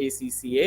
ACCA,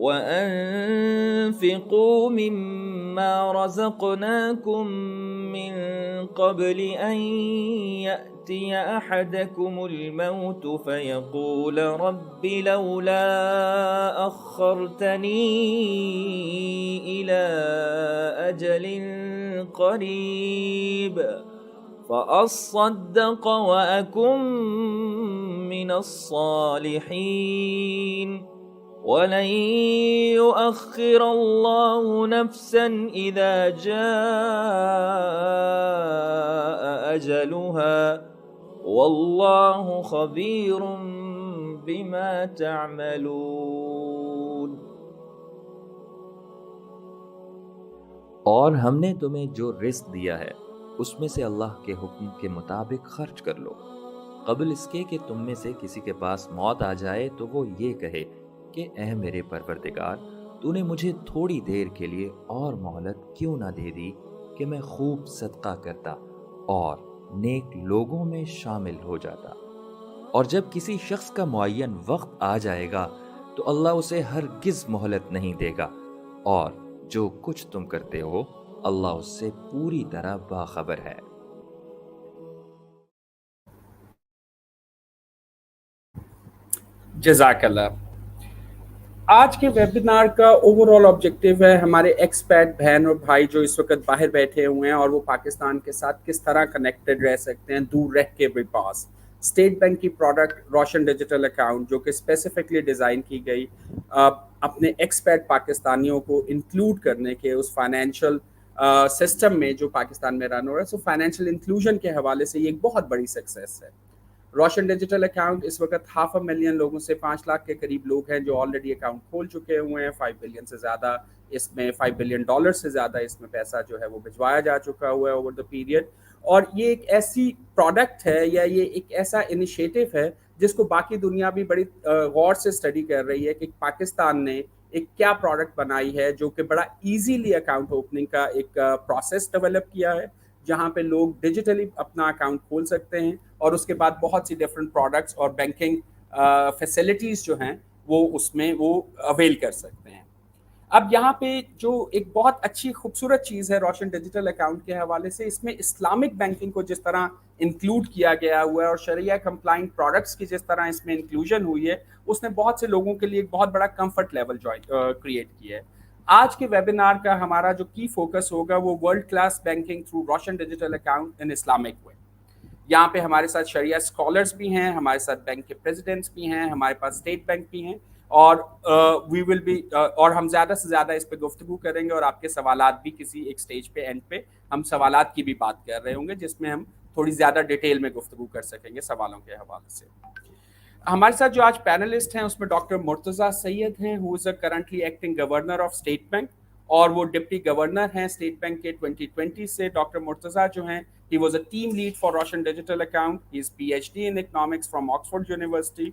وأنفقوا مما رزقناكم من قبل أن يأتي أحدكم الموت فيقول رب لولا أخرتني إلى أجل قريب فأصدق وأكن من الصالحين وَلَن يُؤَخِّرَ اللَّهُ نَفْسًا إِذَا جَاءَ أَجَلُهَا وَاللَّهُ خَبِيرٌ بِمَا تَعْمَلُونَ۔ اور ہم نے تمہیں جو رزق دیا ہے اس میں سے اللہ کے حکم کے مطابق خرچ کر لو، قبل اس کے کہ تم میں سے کسی کے پاس موت آ جائے تو وہ یہ کہے کہ اے میرے پروردگار، تو نے مجھے تھوڑی دیر کے لیے اور مہلت کیوں نہ دے دی کہ میں خوب صدقہ کرتا اور نیک لوگوں میں شامل ہو جاتا۔ اور جب کسی شخص کا معین وقت آ جائے گا تو اللہ اسے ہرگز مہلت نہیں دے گا، اور جو کچھ تم کرتے ہو اللہ اس سے پوری طرح باخبر ہے۔ جزاک اللہ۔ آج کے ویبینار کا اوور آل آبجیکٹیو ہے ہمارے ایکسپیٹ بہن اور بھائی جو اس وقت باہر بیٹھے ہوئے ہیں اور وہ پاکستان کے ساتھ کس طرح کنیکٹڈ رہ سکتے ہیں دور رہ کے بھی پاس۔ اسٹیٹ بینک کی پروڈکٹ روشن ڈیجیٹل اکاؤنٹ جو کہ اسپیسیفکلی ڈیزائن کی گئی اپنے ایکسپیٹ پاکستانیوں کو انکلوڈ کرنے کے اس فائنینشیل سسٹم میں جو پاکستان میں رن ہو رہا ہے، سو فائنینشیل انکلوژن کے حوالے سے یہ ایک بہت بڑی سکسیس ہے۔ روشن ڈیجیٹل اکاؤنٹ اس وقت 500,000 لوگوں سے 5 لاکھ کے قریب لوگ ہیں جو آلریڈی اکاؤنٹ کھول چکے ہوئے ہیں۔ 5 بلین سے زیادہ اس میں $5 بلین سے زیادہ اس میں پیسہ جو ہے وہ بھجوایا جا چکا ہوا ہے اوور دا پیریڈ۔ اور یہ ایک ایسی پروڈکٹ ہے یا یہ ایک ایسا انیشیٹو ہے جس کو باقی دنیا بھی بڑی غور سے اسٹڈی کر رہی ہے کہ پاکستان نے ایک کیا پروڈکٹ بنائی ہے جو کہ بڑا ایزیلی اکاؤنٹ اوپننگ کا ایک پروسیس ڈیولپ کیا ہے، جہاں پہ لوگ ڈیجیٹلی اپنا اکاؤنٹ کھول سکتے ہیں اور اس کے بعد بہت سی ڈفرینٹ پروڈکٹس اور بینکنگ فیسلٹیز جو ہیں وہ اس میں وہ اویل کر سکتے ہیں۔ اب یہاں پہ جو ایک بہت اچھی خوبصورت چیز ہے روشن ڈیجیٹل اکاؤنٹ کے حوالے سے، اس میں اسلامک بینکنگ کو جس طرح انکلوڈ کیا گیا ہوا ہے اور شریعہ کمپلائنٹ پروڈکٹس کی جس طرح اس میں انکلوژن ہوئی ہے، اس نے بہت سے لوگوں کے لیے ایک بہت بڑا کمفرٹ لیول کریٹ کیا ہے۔ آج کے ویبینار کا ہمارا جو کی فوکس ہوگا وہ ورلڈ کلاس بینکنگ تھرو روشن digital account in Islamic way. یہاں پہ ہمارے ساتھ شریعہ اسکالرس بھی ہیں، ہمارے ساتھ بینک کے پریزیڈنٹس بھی ہیں، ہمارے پاس اسٹیٹ بینک بھی ہیں، اور وی ول بی اور ہم زیادہ سے زیادہ اس پہ گفتگو کریں گے، اور آپ کے سوالات بھی کسی ایک سٹیج پہ اینڈ پہ ہم سوالات کی بھی بات کر رہے ہوں گے جس میں ہم تھوڑی زیادہ ڈیٹیل میں گفتگو کر سکیں گے سوالوں کے حوالے سے۔ ہمارے ساتھ جو آج پینلسٹ ہیں اس میں ڈاکٹر مرتضیٰ سید ہیں، who is a currently acting governor of State Bank, اور وہ ڈپٹی گورنر ہیں اسٹیٹ بینک کے 2020 سے۔ ڈاکٹر مرتضیٰ جو ہیں he was a team lead for Roshan Digital Account. He is PhD in economics from Oxford University.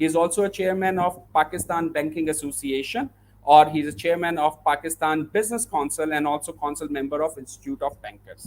He is also a chairman of Pakistan Banking Association, or he is a chairman of Pakistan Business Council and also council member of Institute of Bankers.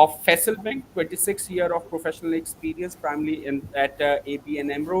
of Faisal Bank, 26 year of professional experience primarily at ABN AMRO,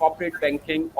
corporate banking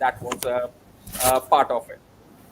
that was a part of it.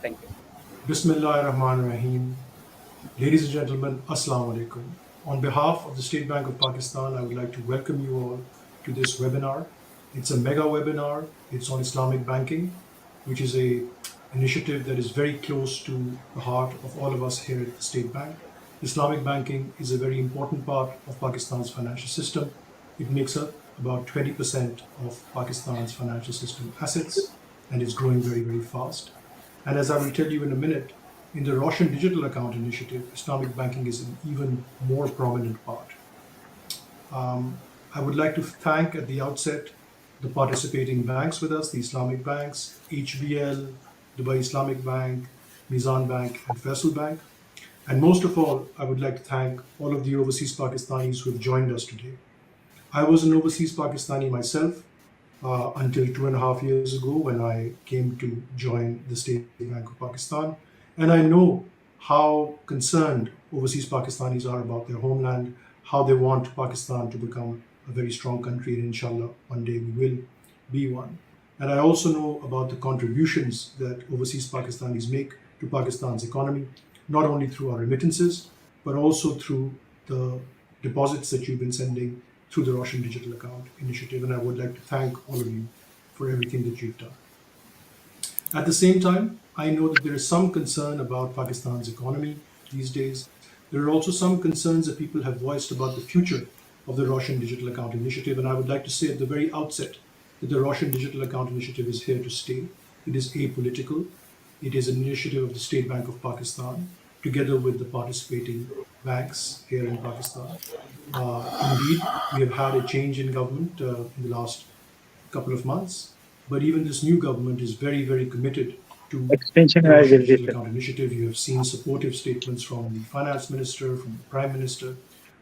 thank you. Bismillahirrahmanirrahim. Ladies and gentlemen, Assalamu alaikum. On behalf of the State Bank of Pakistan, I would like to welcome you all to this webinar. It's a mega webinar. It's on Islamic banking, which is a initiative that is very close to the heart of all of us here at the State Bank. Islamic banking is a very important part of Pakistan's financial system. It makes up about 20% of Pakistan's financial system assets and is growing very, very fast. And as I will tell you in a minute, in the Roshan Digital Account initiative, Islamic banking is an even more prominent part. I would like to thank at the outset the participating banks with us, the Islamic banks, HBL, Dubai Islamic Bank, Mizan Bank, and Faisal Bank. And most of all, I would like to thank all of the overseas Pakistanis who have joined us today. I was an overseas Pakistani myself until 2.5 years ago when I came to join the State Bank of Pakistan. And I know how concerned overseas Pakistanis are about their homeland, how they want Pakistan to become a very strong country, and inshallah, one day we will be one. And I also know about the contributions that overseas Pakistanis make to Pakistan's economy, not only through our remittances, but also through the deposits that you've been sending through the Roshan Digital Account initiative. And I would like to thank all of you for everything that you've done. At the same time, I know that there is some concern about Pakistan's economy these days. There are also some concerns that people have voiced about the future of the Roshan Digital Account initiative. And I would like to say at the very outset that the Roshan Digital Account initiative is here to stay. It is apolitical. It is an initiative of the State Bank of Pakistan, together with the participating banks here in Pakistan. Indeed, we have had a change in government in the last couple of months, but even this new government is very, very committed to the Roshan Digital Account initiative. You have seen supportive statements from the finance minister, from the prime minister,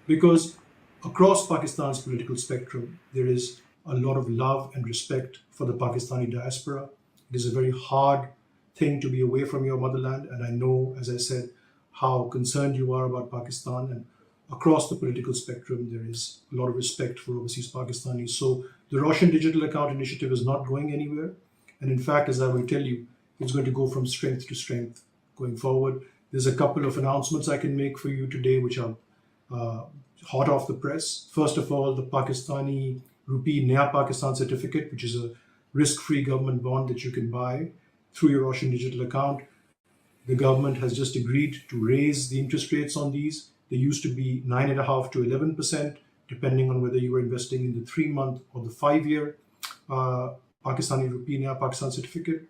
because across Pakistan's political spectrum, there is a lot of love and respect for the Pakistani diaspora. It is a very hard thing to be away from your motherland, and I know, as I said, how concerned you are about Pakistan, and across the political spectrum, there is a lot of respect for overseas Pakistanis. So the Roshan Digital Account initiative is not going anywhere. And in fact, as I will tell you, it's going to go from strength to strength going forward. There's a couple of announcements I can make for you today, which are hot off the press. First of all, the Pakistani Rupee Naya Pakistan certificate, which is a risk-free government bond that you can buy through your Roshan Digital account. The government has just agreed to raise the interest rates on these. They used to be 9.5% to 11%, depending on whether you were investing in the 3-month or the 5-year Pakistani Rupee Naya Pakistan certificate.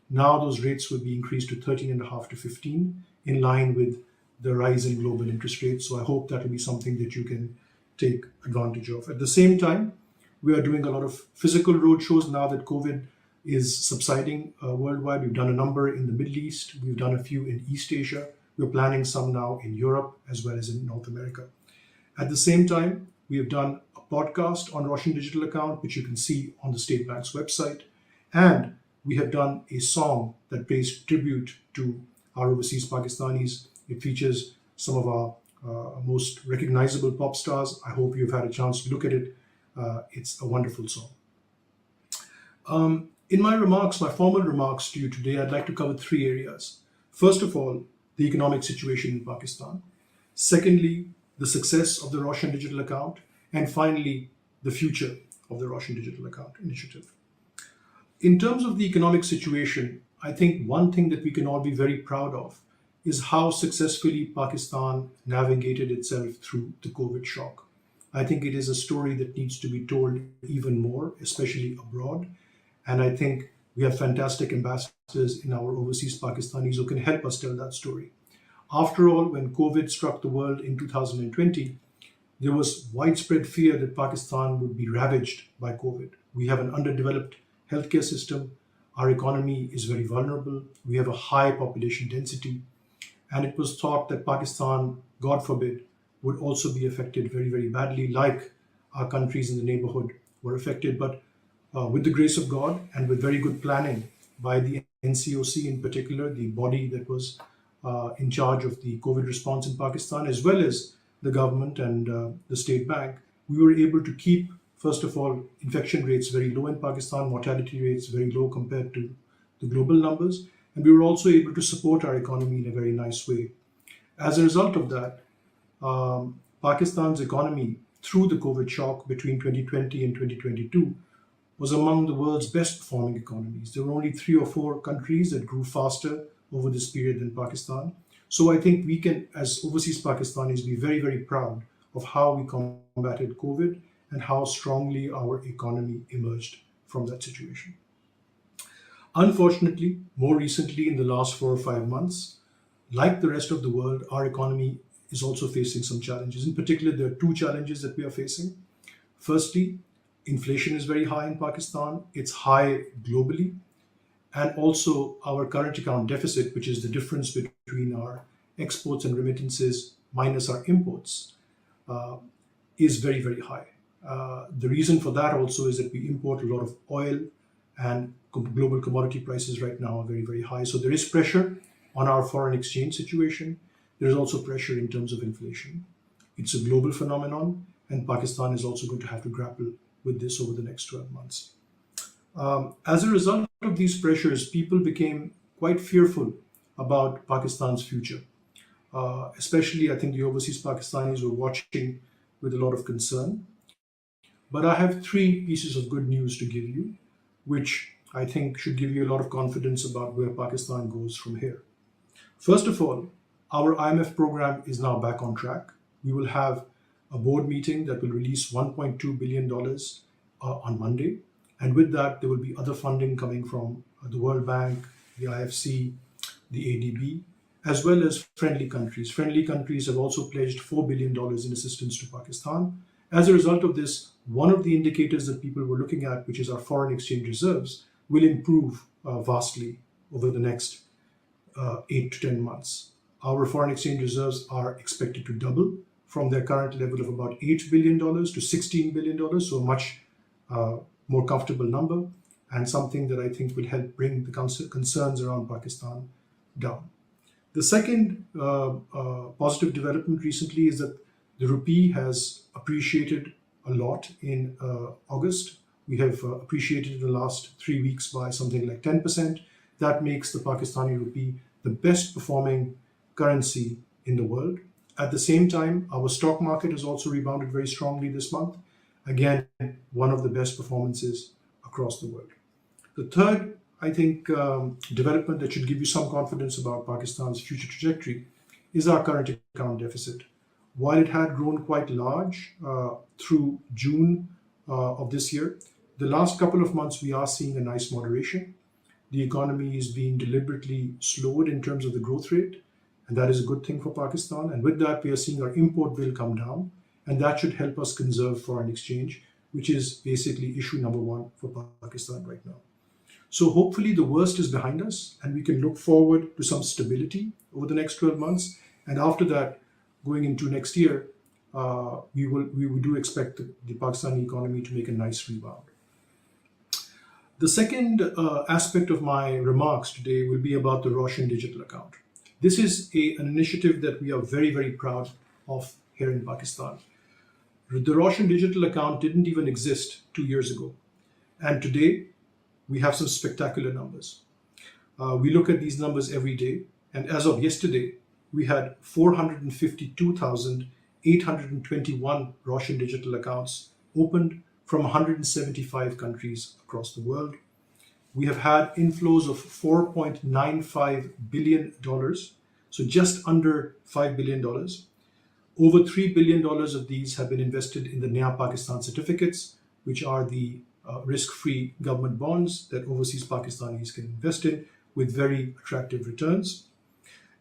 Now those rates will be increased to 13.5% to 15%, in line with the rise in global interest rates. So I hope that will be something that you can take advantage of. At the same time, we are doing a lot of physical roadshows now that COVID is subsiding worldwide. We've done a number in the Middle East. We've done a few in East Asia. We're planning some now in Europe as well as in North America. At the same time, we have done a podcast on Roshan Digital Account, which you can see on the State Bank's website. And we have done a song that pays tribute to our overseas Pakistanis. It features some of our most recognizable pop stars. I hope you've had a chance to look at it. It's a wonderful song. In my remarks, my formal remarks to you today, I'd like to cover 3 areas. First of all, the economic situation in Pakistan. Secondly, the success of the Roshan Digital Account. And finally, the future of the Roshan Digital Account initiative. In terms of the economic situation, I think one thing that we can all be very proud of is how successfully Pakistan navigated itself through the COVID shock. I think it is a story that needs to be told even more, especially abroad. And I think we have fantastic ambassadors in our overseas Pakistanis who can help us tell that story. After all, when COVID struck the world in 2020, there was widespread fear that Pakistan would be ravaged by COVID. We have an underdeveloped healthcare system. Our economy is very vulnerable. We have a high population density. And it was thought that Pakistan, God forbid, would also be affected very, very badly, like our countries in the neighborhood were affected. But with the grace of God and with very good planning by the NCOC in particular, the body that was in charge of the COVID response in Pakistan, as well as the government and the State Bank, we were able to keep, first of all, infection rates very low in Pakistan, mortality rates very low compared to the global numbers. And we were also able to support our economy in a very nice way. As a result of that, Pakistan's economy through the COVID shock between 2020 and 2022 was among the world's best performing economies. There were only 3 or 4 countries that grew faster over this period than Pakistan. So I think we can, as overseas Pakistanis, be very, very proud of how we combated COVID and how strongly our economy emerged from that situation. Unfortunately, more recently in the last 4 or 5 months, like the rest of the world, our economy is also facing some challenges. In particular, there are 2 challenges that we are facing. Firstly, inflation is very high in Pakistan. It's high globally. And also our current account deficit, which is the difference between our exports and remittances minus our imports, is very, very high. The reason for that also is that we import a lot of oil, and global commodity prices right now are very, very high. So there is pressure on our foreign exchange situation. There is also pressure in terms of inflation. It's a global phenomenon, and Pakistan is also going to have to grapple with this over the next 12 months. As a result of these pressures, people became quite fearful about Pakistan's future. Especially, I think the overseas Pakistanis were watching with a lot of concern. But I have 3 pieces of good news to give you, which I think should give you a lot of confidence about where Pakistan goes from here. First of all, our IMF program is now back on track. We will have a board meeting that will release $1.2 billion on Monday. And with that, there will be other funding coming from the World Bank, the IFC, the ADB, as well as friendly countries. Friendly countries have also pledged $4 billion in assistance to Pakistan. As a result of this, one of the indicators that people were looking at, which is our foreign exchange reserves, will improve vastly over the next 8 to 10 months. Our foreign exchange reserves are expected to double from their current level of about $8 billion to $16 billion, so a much more comfortable number, and something that I think will help bring the concerns around Pakistan down. The second positive development recently is that the rupee has appreciated a lot in August. We have appreciated in the last 3 weeks by something like 10%. That makes the Pakistani rupee the best performing currency in the world. At the same time, our stock market has also rebounded very strongly this month. Again, one of the best performances across the world. The third, I think, development that should give you some confidence about Pakistan's future trajectory is our current account deficit. While it had grown quite large through June of this year, the last couple of months we are seeing a nice moderation. The economy is being deliberately slowed in terms of the growth rate, and that is a good thing for Pakistan. And with that, we are seeing our import bill come down, and that should help us conserve foreign exchange, which is basically issue number one for Pakistan right now. So hopefully the worst is behind us, and we can look forward to some stability over the next 12 months. And after that, going into next year, we do expect the Pakistani economy to make a nice rebound. The second aspect of my remarks today will be about the Roshan Digital Account. This is an initiative that we are very, very proud of here in Pakistan. The Roshan Digital Account didn't even exist 2 years ago. And today, we have some spectacular numbers. We look at these numbers every day. And as of yesterday, we had 452,821 Roshan Digital accounts opened from 175 countries across the world. We have had inflows of $4.95 billion, so just under $5 billion. Over $3 billion of these have been invested in the Naya Pakistan certificates, which are the risk-free government bonds that overseas Pakistanis can invest in with very attractive returns.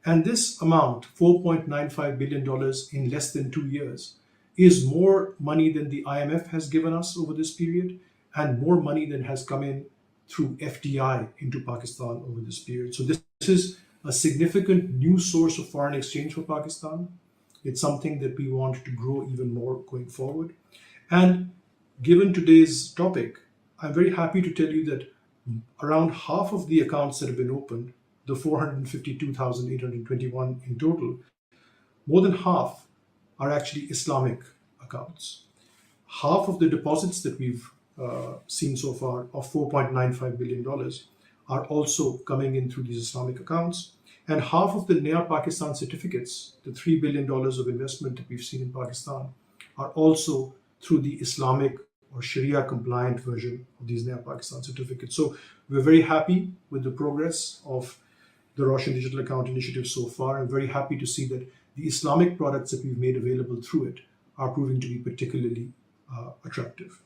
And this amount, $4.95 billion in less than 2 years, is more money than the IMF has given us over this period, and more money than has come in through FDI into Pakistan over this period. So this is a significant new source of foreign exchange for Pakistan. It's something that we want to grow even more going forward. And given today's topic, I'm very happy to tell you that around half of the accounts that have been opened, the 452,821 in total, more than half are actually Islamic accounts. Half of the deposits that we've seen so far of $4.95 billion are also coming in through these Islamic accounts. And half of the Naya Pakistan certificates, the $3 billion of investment that we've seen in Pakistan, are also through the Islamic or Sharia compliant version of these Naya Pakistan certificates. So we're very happy with the progress of the Roshan Digital Account initiative so far. I'm very happy to see that the Islamic products that we've made available through it are proving to be particularly attractive.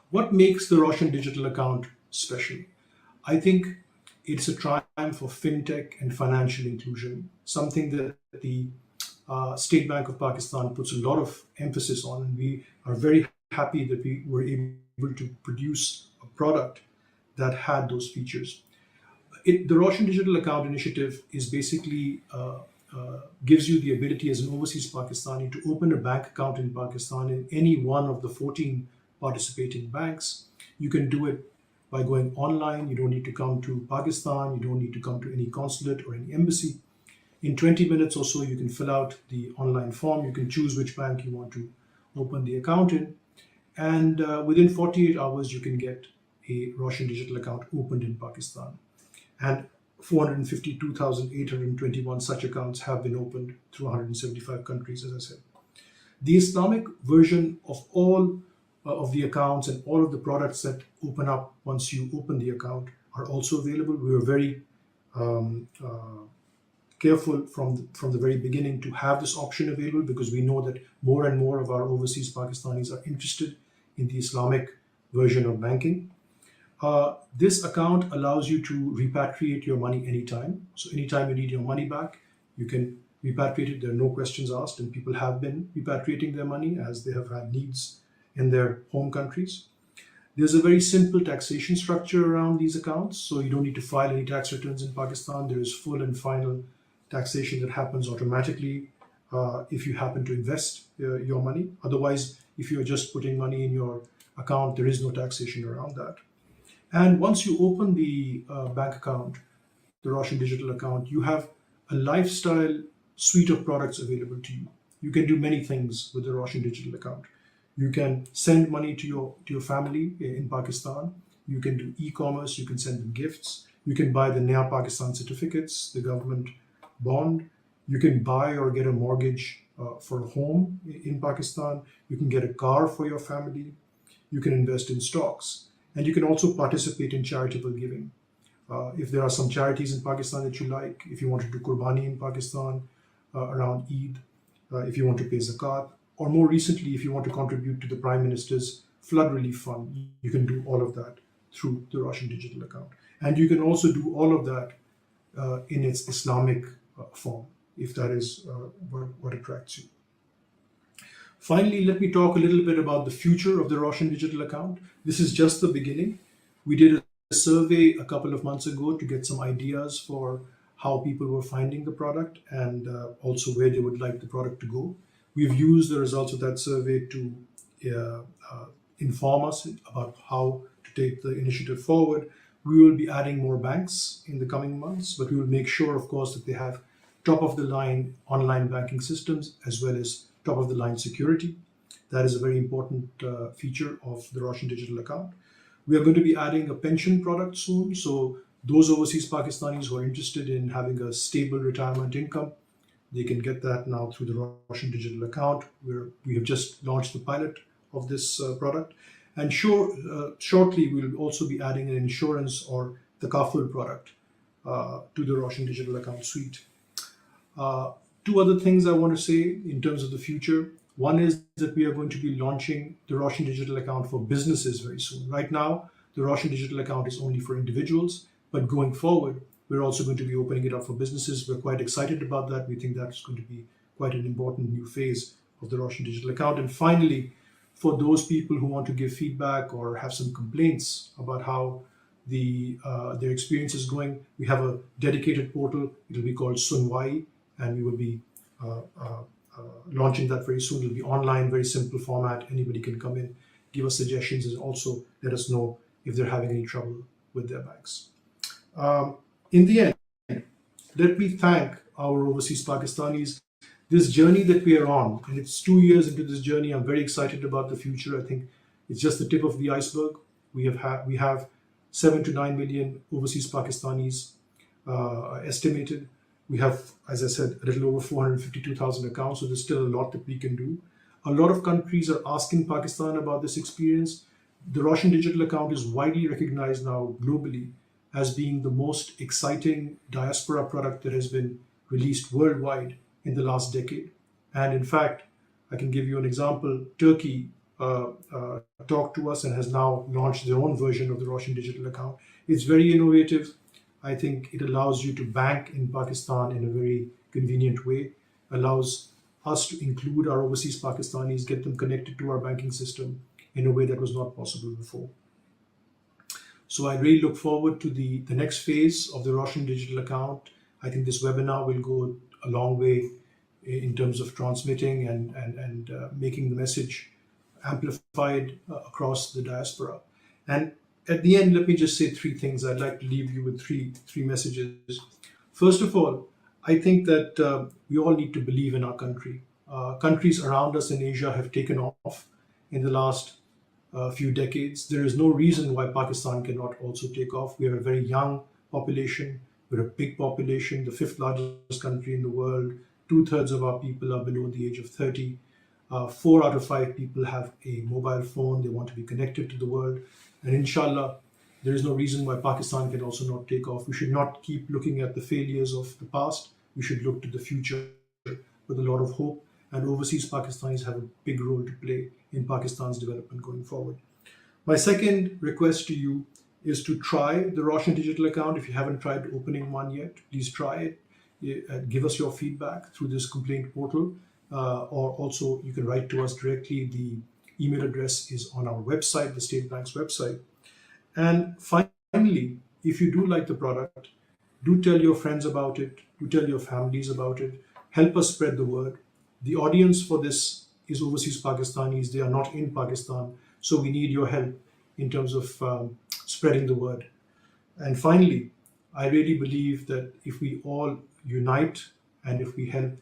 What makes the Roshan Digital Account special? I think it's a triumph of fintech and financial inclusion, something that the State Bank of Pakistan puts a lot of emphasis on, and we are very happy that we were able to produce a product that had those features. The Roshan Digital Account initiative is basically gives you the ability as an overseas Pakistani to open a bank account in Pakistan in any one of the 14 participating banks. You can do it by going online. You don't need to come to Pakistan. You don't need to come to any consulate or any embassy. In 20 minutes or so, you can fill out the online form. You can choose which bank you want to open the account in. And within 48 hours, you can get a Roshan Digital account opened in Pakistan. And 452,821 such accounts have been opened through 175 countries, as I said. The Islamic version of all of the accounts and all of the products that open up once you open the account are also available. We were very careful from the very beginning to have this option available, because we know that more and more of our overseas Pakistanis are interested in the Islamic version of banking. This account allows you to repatriate your money anytime. So anytime you need your money back, you can repatriate it. There are no questions asked, and people have been repatriating their money as they have had needs in their home countries. There's a very simple taxation structure around these accounts, so you don't need to file any tax returns in Pakistan. There is full and final taxation that happens automatically if you happen to invest your money. Otherwise, if you're just putting money in your account, there is no taxation around that. And once you open the bank account, the Roshan Digital Account, you have a lifestyle suite of products available to you. You can do many things with the Roshan Digital Account. You can send money to your family in Pakistan. You can do e-commerce. You can send them gifts. You can buy the Naya Pakistan certificates, the government bond. You can buy or get a mortgage for a home in Pakistan. You can get a car for your family. You can invest in stocks. And you can also participate in charitable giving. If there are some charities in Pakistan that you like, if you want to do Qurbani in Pakistan around Eid, if you want to pay zakat, or more recently, if you want to contribute to the Prime Minister's flood relief fund, you can do all of that through the Roshan Digital Account. And you can also do all of that in its Islamic form, if that is what attracts you. Finally, let me talk a little bit about the future of the Roshan Digital Account. This is just the beginning. We did a survey a couple of months ago to get some ideas for how people were finding the product and also where they would like the product to go. We've used the results of that survey to inform us about how to take the initiative forward. We will be adding more banks in the coming months, but we will make sure, of course, that they have top of the line online banking systems as well as top of the line security. That is a very important feature of the Roshan Digital Account. We are going to be adding a pension product soon. So those overseas Pakistanis who are interested in having a stable retirement income, they can get that now through the Roshan Digital Account, where we have just launched the pilot of this product. And shortly, we'll also be adding an insurance or the Kaful product to the Roshan Digital Account suite. Two other things I want to say in terms of the future. One is that we are going to be launching the Roshan Digital Account for businesses very soon. Right now, the Roshan Digital Account is only for individuals, but going forward, we're also going to be opening it up for businesses. We're quite excited about that. We think that's going to be quite an important new phase of the Roshan Digital Account. And finally, for those people who want to give feedback or have some complaints about how their experience is going, we have a dedicated portal. It'll be called Sunwai, and we will be launching that very soon. It'll be online, very simple format. Anybody can come in, give us suggestions, and also let us know if they're having any trouble with their banks. In the end, let me thank our overseas Pakistanis. This journey that we are on, and it's 2 years into this journey, I'm very excited about the future. I think it's just the tip of the iceberg. We have 7 to 9 million overseas Pakistanis estimated. We have, as I said, a little over 452,000 accounts, so there's still a lot that we can do. A lot of countries are asking Pakistan about this experience. The Roshan Digital Account is widely recognized now globally as being the most exciting diaspora product that has been released worldwide in the last decade. And in fact, I can give you an example. Turkey talked to us and has now launched their own version of the Roshan Digital Account. It's very innovative. I think it allows you to bank in Pakistan in a very convenient way, allows us to include our overseas Pakistanis, get them connected to our banking system in a way that was not possible before. So I really look forward to the next phase of the Roshan Digital Account. I think this webinar will go a long way in terms of transmitting and making the message amplified across the diaspora. And at the end, let me just say three things. I'd like to leave you with three messages. First of all, I think that we all need to believe in our country. Countries around us in Asia have taken off in the last few decades. There is no reason why Pakistan cannot also take off. We are a very young population. We're a big population, the fifth largest country in the world. 2/3 of our people are below the age of 30. 4 out of 5 people have a mobile phone. They want to be connected to the world. And inshallah, there is no reason why Pakistan can also not take off. We should not keep looking at the failures of the past. We should look to the future with a lot of hope. And overseas Pakistanis have a big role to play in Pakistan's development going forward. My second request to you is to try the Roshan Digital Account. If you haven't tried opening one yet, please try it. Give us your feedback through this complaint portal, or also you can write to us directly. The email address is on our website, the State Bank's website. And finally, if you do like the product, do tell your friends about it, do tell your families about it, help us spread the word. The audience for this is overseas Pakistanis. They are not in Pakistan, so we need your help in terms of spreading the word. And finally, I really believe that if we all unite and if we help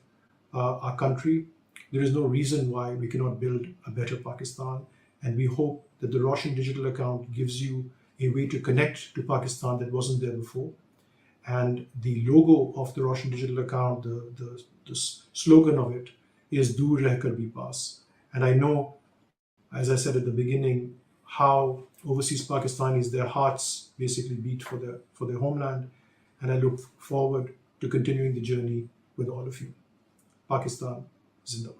our country, there is no reason why we cannot build a better Pakistan. And we hope that the Roshan Digital Account gives you a way to connect to Pakistan that wasn't there before. And the logo of the Roshan Digital Account, the slogan of it is "Dur reh kar bhi paas." And I know, as I said at the beginning, how overseas Pakistanis, their hearts basically beat for their homeland. And I look forward to continuing the journey with all of you. Pakistan Zindabad.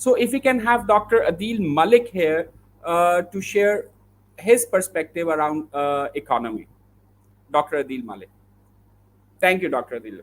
So if we can have Dr. Adeel Malik here to share his perspective around economy. Dr. Adeel Malik. Thank you, Dr. Adeel.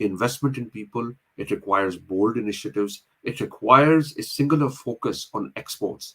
investment in people, it requires bold initiatives, it requires a singular focus on exports,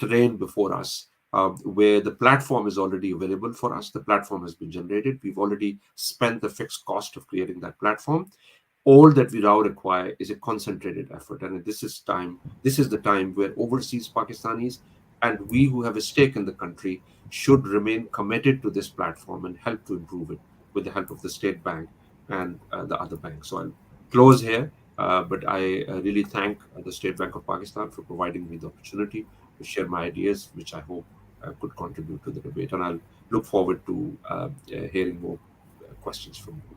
terrain before us where the platform is already available for us. The platform has been generated. We've already spent the fixed cost of creating that platform. All that we now require is a concentrated effort, and this is the time where overseas Pakistanis and we who have a stake in the country should remain committed to this platform and help to improve it with the help of the State Bank and the other banks. So I'll close here, but I really thank the State Bank of Pakistan for providing me the opportunity to share my ideas, which I hope could contribute to the debate, and I'll look forward to hearing more questions from you.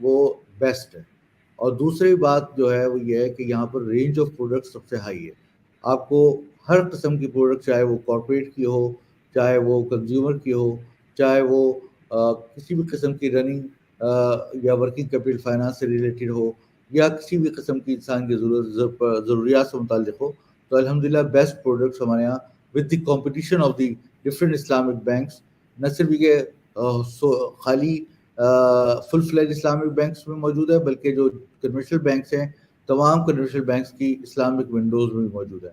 وہ best ہے. اور دوسری بات جو ہے وہ یہ ہے کہ یہاں پر رینج آف پروڈکٹ سب سے ہائی ہے. آپ کو ہر قسم کی پروڈکٹ، چاہے وہ کارپوریٹ کی ہو، چاہے وہ کنزیومر کی ہو، چاہے وہ کسی بھی قسم کی رننگ یا ورکنگ کیپٹل فائنانس سے ریلیٹڈ ہو، یا کسی بھی قسم کی انسان کی ضروریات سے متعلق ہو، تو الحمدللہ بیسٹ پروڈکٹس ہمارے یہاں with the competition of the different Islamic banks, نہ صرف یہ خالی فل فلیج اسلامک بینکس میں موجود ہے، بلکہ جو کنونشنل بینکس ہیں تمام کنونشنل بینکس کی اسلامک ونڈوز میں بھی موجود ہے.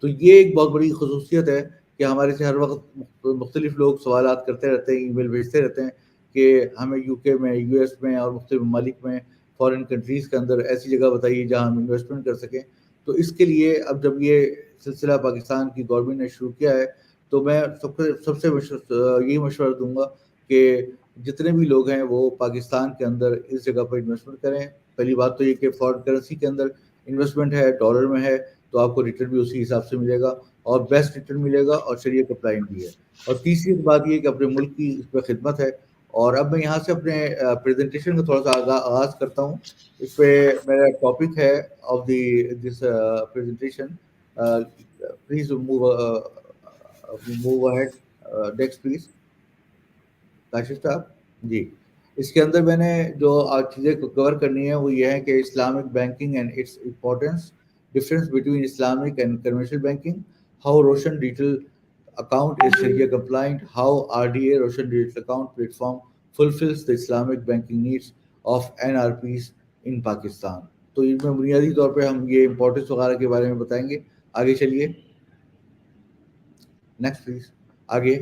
تو یہ ایک بہت بڑی خصوصیت ہے کہ ہمارے سے ہر وقت مختلف لوگ سوالات کرتے رہتے ہیں، ای میل بھیجتے رہتے ہیں کہ ہمیں یو کے میں، یو ایس میں اور مختلف ممالک میں، فارن کنٹریز کے اندر ایسی جگہ بتائیے جہاں ہم انویسٹمنٹ کر سکیں. تو اس کے لیے اب جب یہ سلسلہ پاکستان کی گورنمنٹ نے شروع کیا ہے تو میں سب سے یہی مشورہ دوں گا کہ جتنے بھی لوگ ہیں وہ پاکستان کے اندر اس جگہ پر انویسٹمنٹ کریں. پہلی بات تو یہ کہ فارن کرنسی کے اندر انویسٹمنٹ ہے، ڈالر میں ہے، تو آپ کو ریٹرن بھی اسی حساب سے ملے گا اور بیسٹ ریٹرن ملے گا اور شریعہ کمپلائنٹ بھی ہے. اور تیسری بات یہ کہ اپنے ملک کی اس پہ خدمت ہے. اور اب میں یہاں سے اپنے پریزنٹیشن کا تھوڑا سا آغاز کرتا ہوں. اس پہ میرا ٹاپک ہے of the this presentation. Please move ahead next please Kashif صاحب. جی، اس کے اندر میں نے جو چیزیں کور کرنی ہے وہ یہ ہے کہ Islamic banking and its importance, difference between Islamic and conventional banking, how Roshan digital account is Shariah compliant, how RDA Roshan digital account platform fulfills the Islamic banking needs of NRPs in Pakistan. تو ان میں بنیادی طور پہ ہم یہ امپورٹنس وغیرہ کے بارے میں بتائیں گے. آگے چلیے، نیکسٹ پلیز. آگے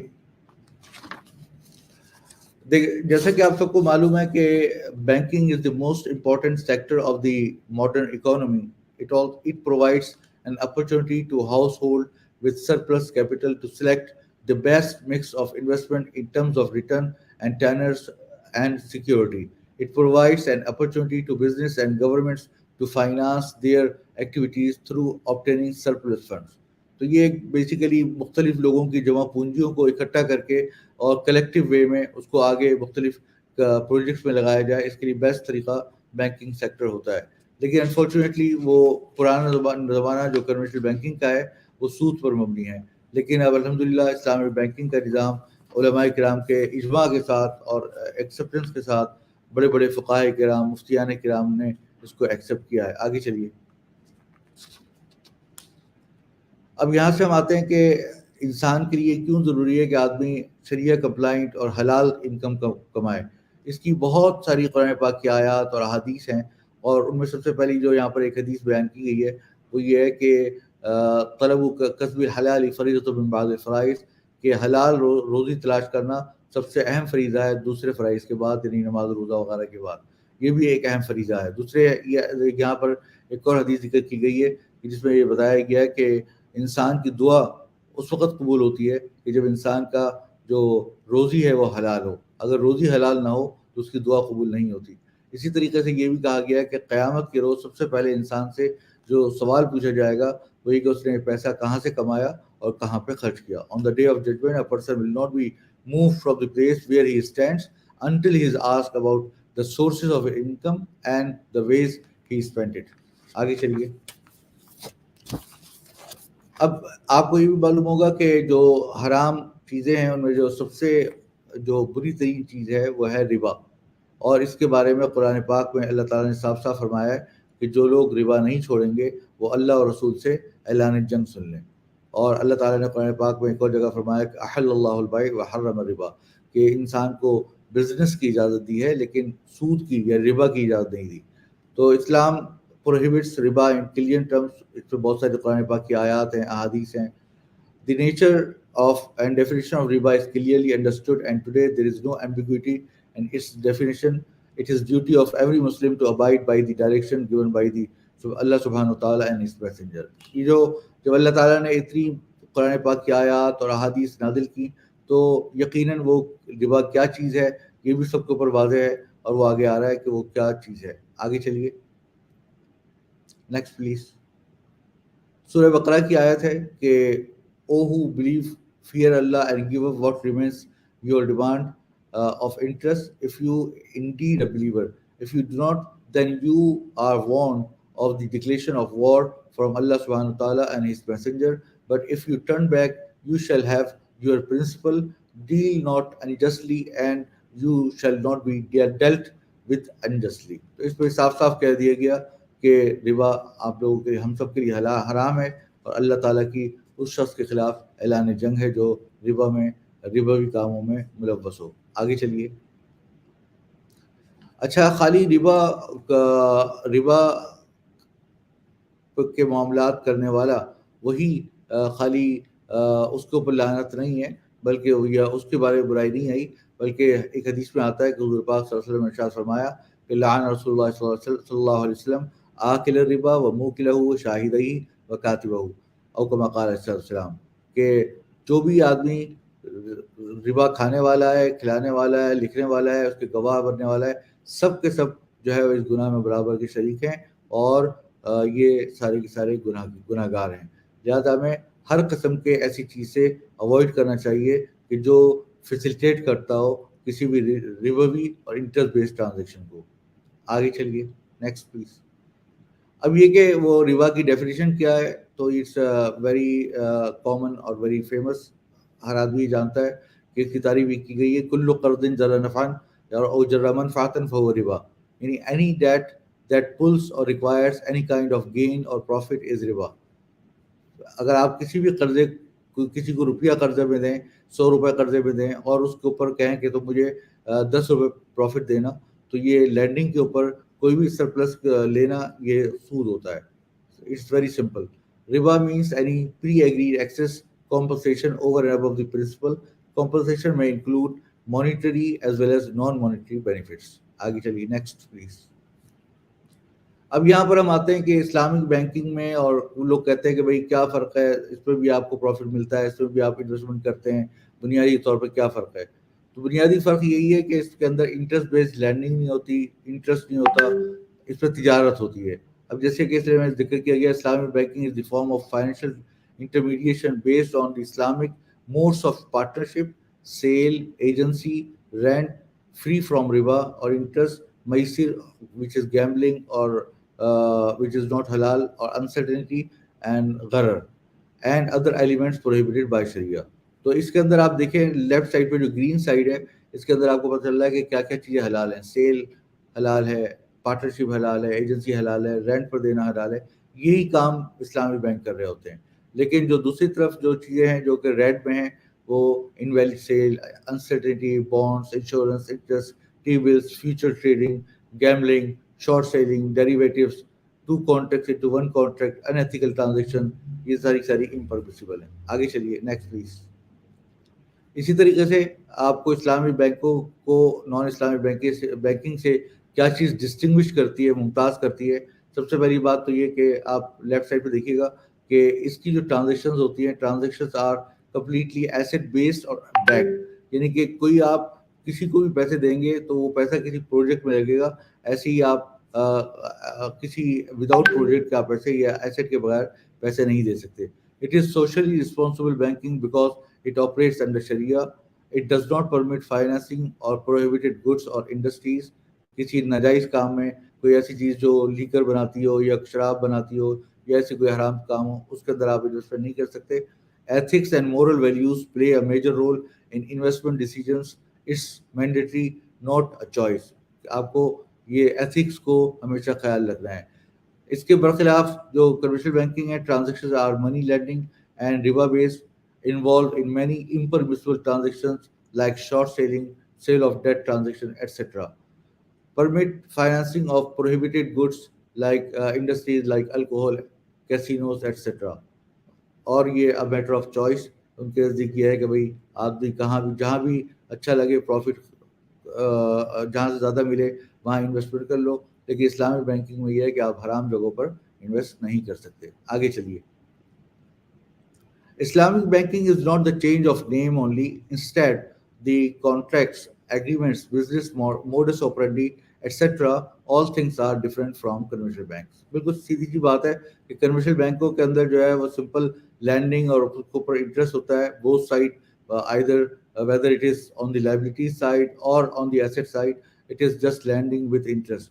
جیسا کہ آپ سب کو معلوم ہے کہ banking is the most important sector of the modern economy. It provides an opportunity to household with surplus capital to select the best mix of investment in terms of return and tenors and security. It provides an opportunity to business and governments to finance their activities through obtaining surplus funds. تو یہ basically مختلف لوگوں کی جمع پونجیوں کو اکٹھا کر کے اور کلیکٹیو وے میں اس کو آگے مختلف پروجیکٹس میں لگایا جائے، اس کے لیے بیسٹ طریقہ بینکنگ سیکٹر ہوتا ہے. لیکن انفارچونیٹلی وہ پرانا زمانہ جو کنونشنل بینکنگ کا ہے وہ سود پر مبنی ہے. لیکن اب الحمدللہ اسلامی بینکنگ کا نظام علماء کرام کے اجماع کے ساتھ اور ایکسیپٹنس کے ساتھ بڑے بڑے فقہاء کرام، مفتیان کرام نے اس کو ایکسیپٹ کیا ہے. آگے چلیے. اب یہاں سے ہم آتے ہیں کہ انسان کے لیے کیوں ضروری ہے کہ آدمی شریعہ کمپلائنٹ اور حلال انکم کمائے. اس کی بہت ساری قرآن پاک کی آیات اور احادیث ہیں، اور ان میں سب سے پہلی جو یہاں پر ایک حدیث بیان کی گئی ہے وہ یہ ہے کہ طلب کسب الحلال فریضۃ من بعد الفرائض، کہ حلال روزی تلاش کرنا سب سے اہم فریضہ ہے دوسرے فرائض کے بعد، یعنی نماز روزہ وغیرہ کے بعد. یہ بھی ایک اہم فریضہ ہے. دوسرے یہاں پر ایک اور حدیث ذکر کی گئی ہے جس میں یہ بتایا گیا ہے کہ انسان کی دعا اس وقت قبول ہوتی ہے کہ جب انسان کا جو روزی ہے وہ حلال ہو. اگر روزی حلال نہ ہو تو اس کی دعا قبول نہیں ہوتی. اسی طریقے سے یہ بھی کہا گیا ہے کہ قیامت کے روز سب سے پہلے انسان سے جو سوال پوچھا جائے گا وہ یہ کہ اس نے پیسہ کہاں سے کمایا اور کہاں پہ خرچ کیا. On the day of judgment, a person will not be moved from the place where he stands until he is asked about the sources of income and the ways he spent it. آگے چلیے. اب آپ کو یہ بھی معلوم ہوگا کہ جو حرام چیزیں ہیں ان میں جو سب سے جو بری ترین چیز ہے وہ ہے ربا. اور اس کے بارے میں قرآن پاک میں اللہ تعالیٰ نے صاف صاف فرمایا ہے کہ جو لوگ ربا نہیں چھوڑیں گے وہ اللہ اور رسول سے اعلان جنگ سن لیں. اور اللہ تعالیٰ نے قرآن پاک میں ایک اور جگہ فرمایا کہ احل اللہ البیع وحرم الربا، کہ انسان کو بزنس کی اجازت دی ہے لیکن سود کی یا ربا کی اجازت نہیں دی. تو اسلام prohibits riba in clear terms. اس پہ بہت سارے قرآن پاک کی آیات ہیں، احادیث ہیں. The nature of and definition of riba is clearly understood, and today there is no ambiguity in its definition. It is duty of every Muslim to abide by the direction given by the Allah subhanahu wa ta'ala and his messenger. یہ جو جب اللہ تعالیٰ نے اتنی قرآن پاک کی آیات اور احادیث نازل کی تو یقیناً وہ ربا کیا چیز ہے یہ بھی سب کے اوپر واضح ہے، اور وہ آگے آ رہا ہے کہ وہ کیا چیز ہے. آگے چلیے، نیکسٹ پلیز. سورہ بقرہ کی آیت ہے کہ O who believe fear Allah and give up what remains your demand of interest if you indeed a believer. If you do not, then you are warned of the declaration of war from Allah subhanahu wa ta'ala and His Messenger. But if you turn back, you shall have your principal. Deal not unjustly, and you shall not be dealt with unjustly. تو اس پہ صاف صاف کہہ دیا گیا کہ ربا آپ لوگوں کے ہم سب کے لیے حرام ہے، اور اللہ تعالیٰ کی اس شخص کے خلاف اعلان جنگ ہے جو ربوی کاموں میں ملوث ہو. آگے چلیے. اچھا، خالی ربا کے معاملات کرنے والا وہی خالی اس کے اوپر لعنت نہیں ہے، بلکہ یا اس کے بارے میں برائی نہیں آئی، بلکہ ایک حدیث میں آتا ہے کہ حضور پاک صلی اللہ علیہ وسلم نے ارشاد فرمایا کہ لعن رسول اللہ صلی اللہ علیہ وسلم آکل الربا و موکلہ و شاہدہ و کاتبہ، او کما قال علیہ السلام، کہ جو بھی آدمی ربا کھانے والا ہے، کھلانے والا ہے، لکھنے والا ہے، اس کے گواہ بننے والا ہے، سب کے سب جو ہے اس گناہ میں برابر کے شریک ہیں، اور یہ سارے کے سارے گناہ گار ہیں. لہٰذا ہمیں ہر قسم کے ایسی چیز سے اوائڈ کرنا چاہیے کہ جو فیسیلیٹیٹ کرتا ہو کسی بھی ربوی اور انٹرسٹ بیسڈ ٹرانزیکشن کو. آگے چلیے، نیکسٹ پلیز. اب یہ کہ وہ ربا کی ڈیفینیشن کیا ہے، تو اٹس ویری کامن اور ویری فیمس، ہر آدمی جانتا ہے کہ اس کی تعریف بھی کی گئی ہے. کل قرض جر نفعا او جر منفعتا فهو ربا، یعنی any debt that pulls or requires any kind of gain or profit is riba. اگر آپ کسی بھی قرضے کسی کو روپیہ قرضے میں دیں، 100 روپے قرضے میں دیں، اور اس کے اوپر کہیں کہ تو مجھے 10 روپے پروفٹ دینا، تو یہ لینڈنگ کے اوپر کوئی بھی سرپلس لینا یہ سود ہوتا ہے. It's very simple. ربا means any pre agreed excess compensation over and above the principal. Compensation may include monetary as well as non-monetary benefits. آگے چلیے، نیکسٹ پلیز. اب یہاں پر ہم آتے ہیں کہ اسلامک بینکنگ میں، اور لوگ کہتے ہیں کہ بھئی کیا فرق ہے، اس پہ بھی آپ کو پروفٹ ملتا ہے، اس پہ بھی آپ انویسٹمنٹ کرتے ہیں، بنیادی طور پہ کیا فرق ہے؟ تو بنیادی فرق یہی ہے کہ اس کے اندر انٹرسٹ بیسڈ لینڈنگ نہیں ہوتی، انٹرسٹ نہیں ہوتا، اس پہ تجارت ہوتی ہے. اب جیسے کہ اس لیے میں ذکر کیا گیا، Islamic banking is the form of financial intermediation based on the Islamic modes of partnership, sale, agency, rent, free from riba or interest, maisir, which is gambling or which is not halal, or uncertainty, and gharar, and other elements prohibited by Sharia. تو اس کے اندر آپ دیکھیں left side پہ جو green side ہے، اس کے اندر آپ کو پتہ چل رہا ہے کہ کیا کیا چیزیں حلال ہیں. سیل حلال ہے، پارٹنرشپ حلال ہے، ایجنسی حلال ہے، رینٹ پر دینا حلال ہے. یہی کام اسلامی بینک کر رہے ہوتے ہیں. لیکن جو دوسری طرف جو چیزیں ہیں جو کہ ریڈ میں ہیں، وہ invalid sale, uncertainty, bonds, insurance, interest, T bills, future trading, gambling, short selling, derivatives, 2 contracts into 1 contract، unethical transaction، یہ ساری امپرمیسیبل ہیں. آگے چلیے، نیکسٹ پلیز. اسی طریقے سے آپ کو اسلامی بینکوں کو نان اسلامی بینکنگ سے کیا چیز ڈسٹنگوش کرتی ہے، ممتاز کرتی ہے؟ سب سے پہلی بات تو یہ کہ آپ لیفٹ سائڈ پہ دیکھیے گا کہ اس کی جو ٹرانزیکشنز ہوتی ہیں، transactions are completely asset based اور بیکڈ، یعنی کہ کوئی آپ کسی کو بھی پیسے دیں گے تو وہ پیسہ کسی پروجیکٹ میں لگے گا. ایسے ہی آپ کسی وداؤٹ پروجیکٹ کا پیسے یا ایسٹ کے بغیر پیسے نہیں دے سکتے. It is socially responsible banking because it operates under Shariah. It does not permit financing or prohibited goods or industries. کسی ناجائز کام میں کوئی ایسی چیز جو لیکر بناتی ہو یا شراب بناتی ہو یا ایسے کوئی حرام کام ہو، اس کے اندر آپ انویسٹمنٹ نہیں کر سکتے. Ethics and moral values play a major role in investment decisions. It's mandatory not a choice. آپ کو یہ ایتھکس کو ہمیشہ خیال رکھنا ہے. اس کے برخلاف جو کمرشل بینکنگ ہے، transactions are money lending and ربا based, involved in many impermissible transactions like short selling, sale of debt transaction, etc. Permit financing of prohibited goods like industries like alcohol, casinos, etc. اور یہ a matter of choice. ان کے نزدیک یہ ہے کہ بھائی آدمی کہاں بھی جہاں بھی اچھا لگے، پروفٹ جہاں سے زیادہ ملے وہاں انویسٹمنٹ کر لو. لیکن اسلامی بینکنگ میں یہ ہے کہ آپ حرام جگہوں پر انویسٹ نہیں کر سکتے. آگے چلیے. Islamic banking is not the change of name only. Instead, the contracts, agreements, business modus operandi, etc., all things are different from commercial banks. بالکل سیدھی سی بات ہے کہ کمرشل بینکوں کے اندر جو ہے وہ سمپل لینڈنگ اور اس کے اوپر انٹرسٹ ہوتا ہے. Both side either whether it is on the liability side or on the asset side, it is just lending with interest.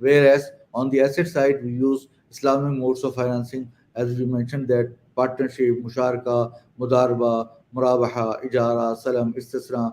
whereas on the asset side we use Islamic modes of financing, as we mentioned that partnership, musharaka, mudarba, murabaha, ijara, salam, istisna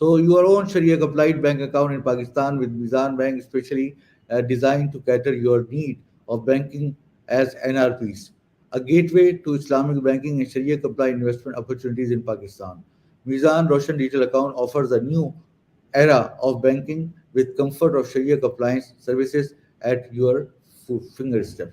So your own Sharia compliant bank account in Pakistan with Mizan Bank specially designed to cater your need of banking as NRPs, a gateway to Islamic banking and Sharia compliant investment opportunities in Pakistan. Mizan Roshan Digital Account offers a new era of banking with comfort of Sharia compliance services at your fingersteps.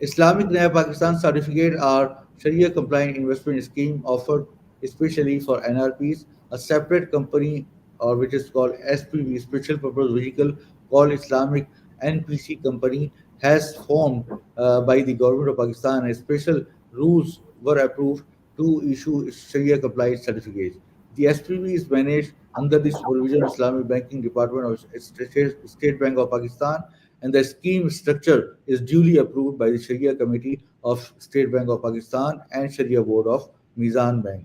Islamic Naya Pakistan certificate are Sharia compliant investment scheme offered especially for NRPs, a separate company or which is called SPV, Special Purpose Vehicle, called Islamic NPC company, has formed by the government of Pakistan, and special rules were approved to issue Sharia compliant certificates. The SPV is managed under the supervision of Islamic Banking Department of State Bank of Pakistan, and the scheme structure is duly approved by the Sharia Committee of State Bank of Pakistan and Sharia Board of Mizan Bank,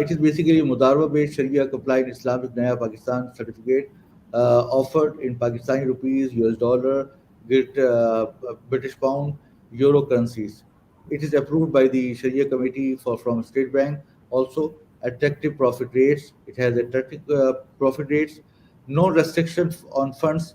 It is basically a Mudarba based Sharia compliant Islamic Naya Pakistan certificate offered in Pakistani rupees, US dollar, British pound, euro currencies. It is approved by the Sharia Committee from State Bank. Also, attractive profit rates. It has attractive profit rates. No restriction on funds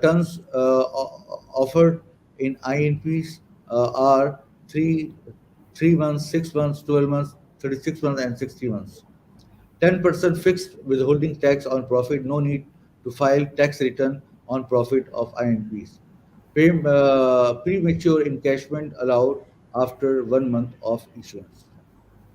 Terms offered in INPs are 3 months, 6 months, 12 months, 36 months, and 60 months. 10% fixed withholding tax on profit. No need to file tax return on profit of INPs. Premature encashment allowed after 1 month of issuance.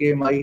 KMI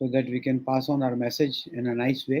so that we can pass on our message in a nice way.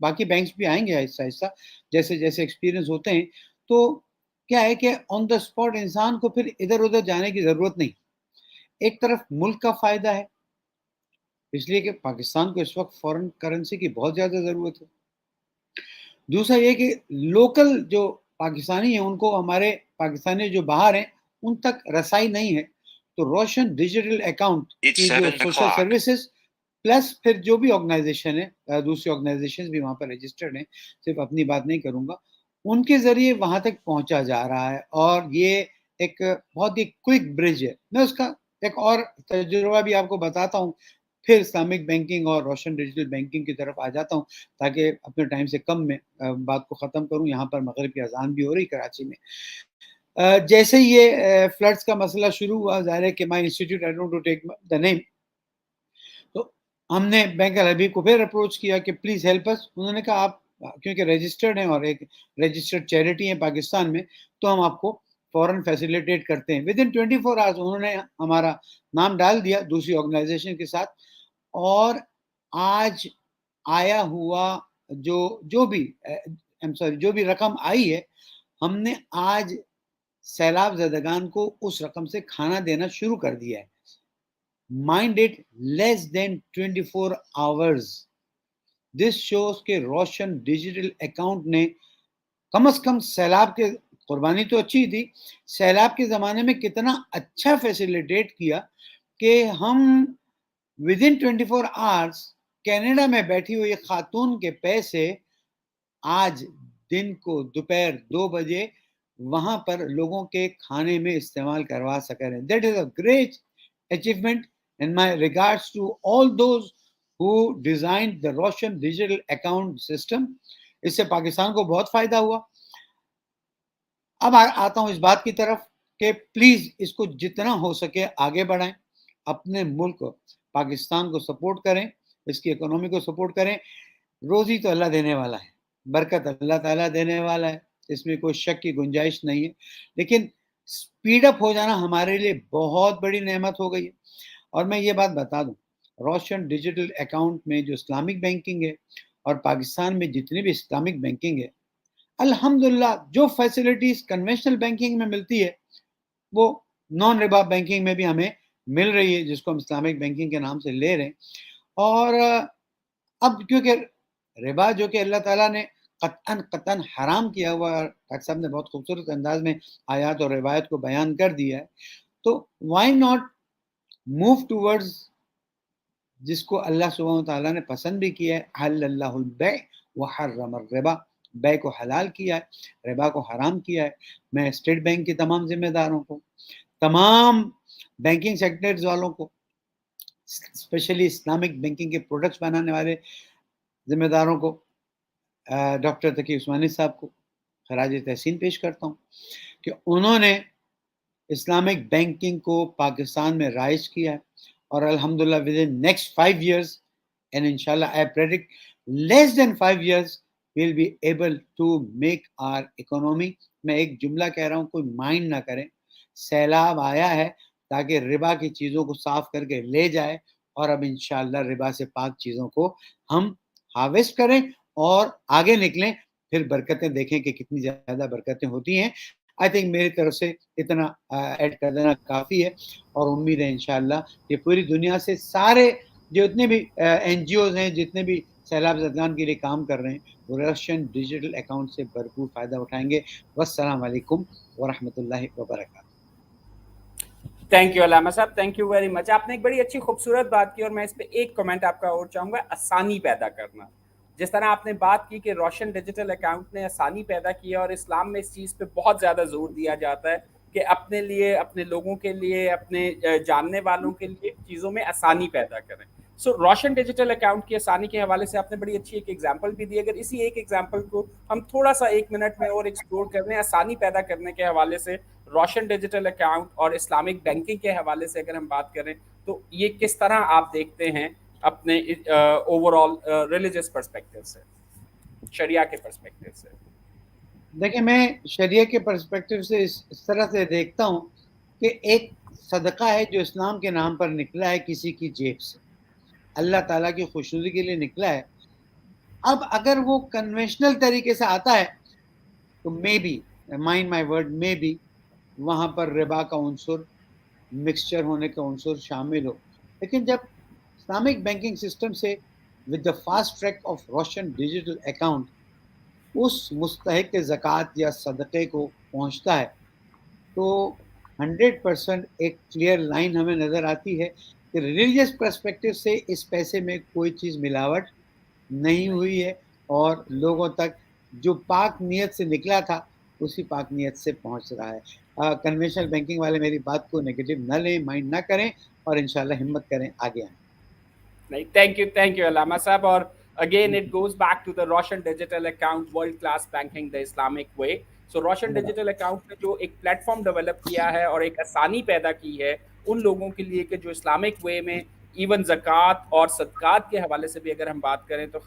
باقی banks بھی آئیں گے آہستہ آہستہ جیسے جیسے experience ہوتے ہیں. تو کیا ہے کہ آن دا اسپاٹ انسان کو پھر ادھر ادھر جانے کی ضرورت نہیں. ایک طرف ملک کا فائدہ ہے اس لیے کہ پاکستان کو اس وقت فورن کرنسی کی بہت زیادہ ضرورت ہے. دوسرا یہ کہ لوکل جو پاکستانی ہیں ان کو ہمارے پاکستانی جو باہر ہیں ان تک رسائی نہیں ہے. تو روشن ڈیجیٹل اکاؤنٹ کی جو سوشل سروسز پلس پھر جو بھی آرگنائزیشن ہے دوسری آرگنائزیشن بھی وہاں پر رجسٹرڈ ہیں, صرف اپنی بات نہیں کروں گا, ان کے ذریعے وہاں تک پہنچا جا رہا ہے. اور یہ ایک بہت ہی کوئک برج ہے. میں اس کا ایک اور تجربہ بھی آپ کو بتاتا ہوں, پھر اسلامک بینکنگ اور روشن ڈیجیٹل بینکنگ کی طرف آ جاتا ہوں تاکہ اپنے ٹائم سے کم میں بات کو ختم کروں. یہاں پر مغرب کی اذان بھی ہو رہی کراچی میں. جیسے یہ فلڈز کا مسئلہ شروع ہوا, ظاہر ہے کہ my institute I don't to take the name, تو ہم نے بینک الحبیب کو پھر اپروچ کیا کہ پلیز ہیلپ اس. انہوں نے کہا آپ کیونکہ رجسٹرڈ ہیں اور ایک رجسٹرڈ چیریٹی ہیں پاکستان میں, تو ہم آپ کو فوراً فیسیلیٹیٹ کرتے ہیں. ود ان 24 hours انہوں نے ہمارا نام ڈال دیا دوسری آرگنائزیشن کے ساتھ. اور آج آیا ہوا جو بھی رقم آئی ہے, ہم نے آج سیلاب زدگان کو اس رقم سے کھانا دینا شروع کر دیا ہے. Mind it, less than 24 hours. This shows کہ روشن ڈیجیٹل اکاؤنٹ نے کم از کم سیلاب کے, قربانی تو اچھی تھی, سیلاب کے زمانے میں کتنا اچھا فیسیلیٹیٹ کیا کہ ہم ود ان 24 hours کینیڈا میں بیٹھی ہوئی خاتون کے پیسے آج دن کو دوپہر 2 بجے وہاں پر لوگوں کے کھانے میں استعمال کروا سکے ہیں. That is a great achievement and my regards to all those who designed the Roshan digital account system. اس سے پاکستان کو بہت فائدہ ہوا. اب آتا ہوں اس بات کی طرف کہ پلیز اس کو جتنا ہو سکے آگے بڑھائیں, اپنے ملک پاکستان کو سپورٹ کریں, اس کی اکنومی کو سپورٹ کریں. روزی تو اللہ دینے والا ہے, برکت اللہ تعالیٰ دینے والا ہے, اس میں کوئی شک کی گنجائش نہیں ہے, لیکن سپیڈ اپ ہو جانا ہمارے لیے بہت بڑی نعمت ہو گئی ہے. اور میں یہ بات بتا دوں, روشن ڈیجیٹل اکاؤنٹ میں جو اسلامک بینکنگ ہے اور پاکستان میں جتنی بھی اسلامک بینکنگ ہے, الحمدللہ جو فیسلٹیز کنونشنل بینکنگ میں ملتی ہے وہ نان ربا بینکنگ میں بھی ہمیں مل رہی ہے, جس کو ہم اسلامک بینکنگ کے نام سے لے رہے ہیں. اور اب کیونکہ ربا جو کہ اللہ تعالیٰ نے قطعاً حرام کیا ہوا, ڈاکٹر صاحب نے بہت خوبصورت انداز میں آیات اور روایت کو بیان کر دیا ہے, تو وائی ناٹ موو ٹورڈز جس کو اللہ سبحانہ وتعالیٰ نے پسند بھی کیا ہے. حل اللہ البیع وحرم الربا, بے کو حلال کیا ہے, ربا کو حرام کیا ہے. میں اسٹیٹ بینک کے تمام ذمہ داروں کو, تمام بینکنگ سیکٹرز والوں کو, اسپیشلی اسلامک بینکنگ کے پروڈکٹس بنانے والے ذمہ داروں کو, ڈاکٹر تقی عثمانی صاحب کو خراج تحسین پیش کرتا ہوں کہ انہوں نے اسلامک بینکنگ کو پاکستان میں رائج کیا ہے. اور الحمدللہ with in next 5 years and inshallah I predict less than 5 years we'll be able to make our economy. میں ایک جملہ کہہ رہا ہوں, کوئی مائنڈ نہ کریں, سیلاب آیا ہے تاکہ ربا کی چیزوں کو صاف کر کے لے جائے, اور اب انشاءاللہ ربا سے پاک چیزوں کو ہم ہارویسٹ کریں اور آگے نکلیں. پھر برکتیں دیکھیں کہ کتنی زیادہ برکتیں ہوتی ہیں. آئی تھنک میری طرف سے اتنا ایڈ کر دینا کافی ہے, اور امید ہے انشاءاللہ کہ پوری دنیا سے سارے جتنے بھی این جی اوز ہیں, جتنے بھی سیلاب زدگان کے لیے کام کر رہے ہیں, وہ روشن ڈیجیٹل اکاؤنٹ سے بھرپور فائدہ اٹھائیں گے. والسلام علیکم ورحمۃ اللہ وبرکاتہ. تھینک یو علامہ صاحب, تھینک یو ویری مچ. آپ نے ایک بڑی اچھی خوبصورت بات کی, اور میں اس پہ ایک کمنٹ آپ کا اور چاہوں گا, آسانی پیدا کرنا. جس طرح آپ نے بات کی کہ روشن ڈیجیٹل اکاؤنٹ نے آسانی پیدا کی, اور اسلام میں اس چیز پہ بہت زیادہ زور دیا جاتا ہے کہ اپنے لیے, اپنے لوگوں کے لیے, اپنے جاننے والوں کے لیے چیزوں میں آسانی پیدا کریں. سو روشن ڈیجیٹل اکاؤنٹ کی آسانی کے حوالے سے آپ نے بڑی اچھی ایک ایگزامپل بھی دی. اگر اسی ایک ایگزامپل کو ہم تھوڑا سا 1 منٹ میں اور ایکسپلور کر لیں, آسانی پیدا کرنے کے حوالے سے روشن ڈیجیٹل اکاؤنٹ اور اسلامک بینکنگ کے حوالے سے اگر ہم بات کریں, تو یہ کس طرح آپ دیکھتے ہیں اپنے اوور آل ریلیجس پرسپیکٹو سے, شریعہ کے پرسپیکٹو سے؟ دیکھیں, میں شریعہ کے پرسپیکٹو سے اس طرح سے دیکھتا ہوں کہ ایک صدقہ ہے جو اسلام کے نام پر نکلا ہے کسی کی جیب سے, اللہ تعالیٰ کی خوشنودی کے لیے نکلا ہے. اب اگر وہ کنونشنل طریقے سے آتا ہے تو maybe, mind my word, maybe وہاں پر ربا کا عنصر، مکسچر ہونے کا عنصر شامل ہو. لیکن جب اسلامک بینکنگ سسٹم سے with the fast track of روشن ڈیجیٹل اکاؤنٹ اس مستحق زکوٰۃ یا صدقے کو پہنچتا ہے تو 100% ایک کلیئر لائن ہمیں نظر آتی ہے کہ ریلیجیس پرسپیکٹو سے اس پیسے میں کوئی چیز ملاوٹ نہیں ہوئی ہے اور لوگوں تک جو پاک نیت سے نکلا تھا اسی پاک نیت سے پہنچ رہا ہے. کنونشنل بینکنگ والے میری بات کو نیگیٹو نہ لیں، مائنڈ نہ کریں، اور انشاءاللہ ہمت کریں، آگے آئیں. نہیں، تھینک یو علامہ صاحب. اور again it goes back to the Roshan digital account, world class banking the Islamic way. So Roshan digital account نے جو ایک پلیٹ فارم ڈیولپ کیا ہے اور ایک آسانی پیدا کی ہے ان لوگوں کے لیے کہ جو اسلامک وے میں ایون زکوٰۃ اور صدقات کے حوالے سے بھی اگر ہم بات کریں تو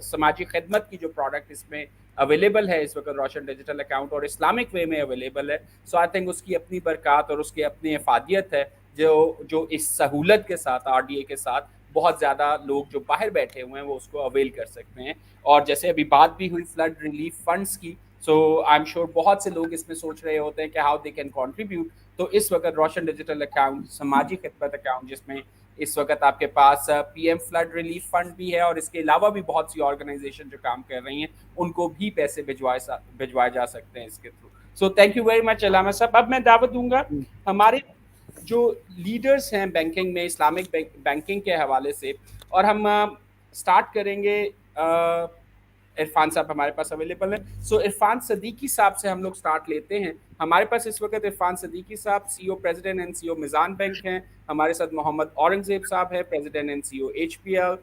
سماجی خدمت کی جو پروڈکٹ اس میں اویلیبل ہے اس وقت روشن ڈیجیٹل اکاؤنٹ اور اسلامک وے میں اویلیبل ہے. سو آئی تھنک اس کی اپنی برکات اور اس کی اپنی افادیت ہے جو اس سہولت کے ساتھ RDA کے ساتھ بہت زیادہ لوگ جو باہر بیٹھے ہوئے ہیں وہ اس کو اویل کر سکتے ہیں. اور جیسے ابھی بات بھی ہوئی فلڈ ریلیف فنڈس کی، سو آئی ایم شیور بہت سے لوگ اس میں سوچ رہے ہوتے ہیں کہ ہاؤ دے کین کنٹریبیوٹ. تو اس وقت روشن ڈیجیٹل اکاؤنٹ سماجی خدمت اکاؤنٹ جس میں اس وقت آپ کے پاس PM فلڈ ریلیف فنڈ بھی ہے اور اس کے علاوہ بھی بہت سی آرگنائزیشن جو کام کر رہی ہیں ان کو بھی پیسے بھجوائے جا سکتے ہیں اس کے through. So thank you very مچ علامہ صاحب. اب میں دعوت دوں گا ہمارے جو لیڈرز ہیں بینکنگ میں اسلامک بینکنگ کے حوالے سے، اور ہم سٹارٹ کریں گے. عرفان صاحب ہمارے پاس اویلیبل ہیں. سو عرفان صدیقی صاحب سے ہم لوگ سٹارٹ لیتے ہیں. ہمارے پاس اس وقت عرفان صدیقی صاحب CEO پریزیڈنٹ اینڈ CEO میزان بینک ہیں. ہمارے ساتھ محمد اورنگزیب صاحب ہیں پریزیڈنٹ اینڈ CEO HPL.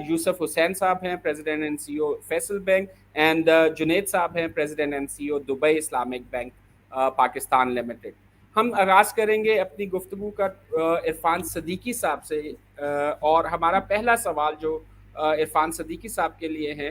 یوسف حسین صاحب ہیں president and CEO Faisal bank. And Junaid صاحب ہیں president and CEO Dubai Islamic bank Pakistan limited. ہم آغاز کریں گے اپنی گفتگو کا عرفان صدیقی صاحب سے، اور ہمارا پہلا سوال جو عرفان صدیقی صاحب کے لیے ہے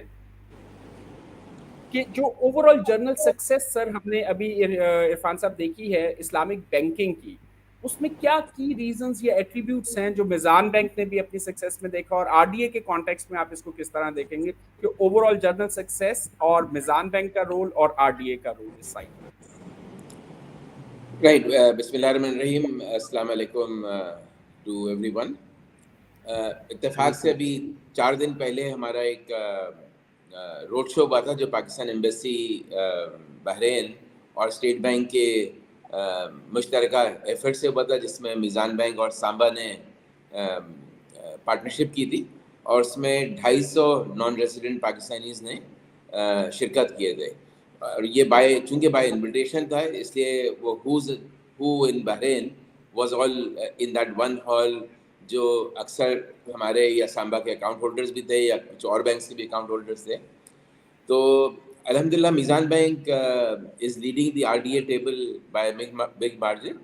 کہ جو اوور آل جنرل سکسیس سر ہم نے ابھی عرفان صاحب دیکھی ہے اسلامک بینکنگ کی، اس میں کیا کی ریزنز یا ایٹریبیوٹس ہیں جو میزان بینک نے بھی اپنی سکسیس میں دیکھا، اور RDA کے کانٹیکسٹ میں آپ اس کو کس طرح دیکھیں گے کہ اوور آل جنرل سکسیس اور میزان بینک کا رول اور RDA کا رول اس سائڈ. رائٹ. بسم اللہ الرحمن الرحیم. السلام علیکم ٹو ایوری ون. اتفاق سے ابھی 4 دن پہلے ہمارا ایک روڈ شو ہوا تھا جو پاکستان ایمبیسی بحرین اور اسٹیٹ بینک کے مشترکہ ایفرٹ سے ہوا تھا، جس میں میزان بینک اور سامبا نے پارٹنرشپ کی تھی، اور اس میں 250 نان ریزیڈنٹ پاکستانیز نے شرکت کیے تھے. اور یہ چونکہ بائی انویٹیشن تھا اس لیے وہ who in Bahrain was all in that one hall, جو اکثر ہمارے یا سامبا کے اکاؤنٹ ہولڈرز بھی تھے یا کچھ اور بینکس کے بھی اکاؤنٹ ہولڈرز تھے. تو الحمدللہ میزان bank is leading the RDA table by big margin.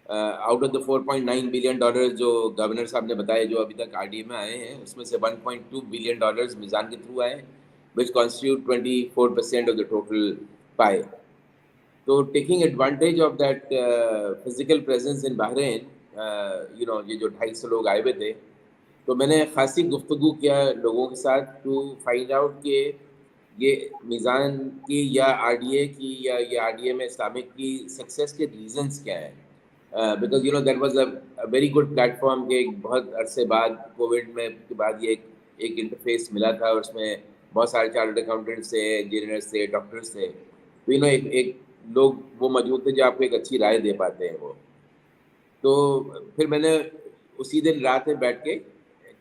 Out of the $4.9 billion جو گورنر صاحب نے بتایا جو ابھی تک RDA میں آئے ہیں، اس میں سے $1.2 بلین میزان کے تھرو آئے ہیں، which constitute 24% of the total pie. So taking advantage of that physical presence in Bahrain, یہ جو 250 لوگ آئے ہوئے تھے، تو میں نے خاصی گفتگو کیا لوگوں کے ساتھ ٹو فائنڈ آؤٹ کہ یہ میزان کی یا RDA کی یا یہ RDA میں اسلامک کی سکسیس کے ریزنس کیا ہیں. Because that was a very good plate form کہ بہت عرصے بعد کووڈ میں کے بعد یہ ایک انٹرفیس ملا تھا، اور اس میں بہت سارے چارٹرڈ اکاؤنٹنٹس تھے، انجینئرس تھے، ڈاکٹرس تھے. تو ایک لوگ وہ موجود تھے جو آپ کو ایک اچھی رائے دے پاتے ہیں وہ. تو پھر میں نے اسی دن رات میں بیٹھ کے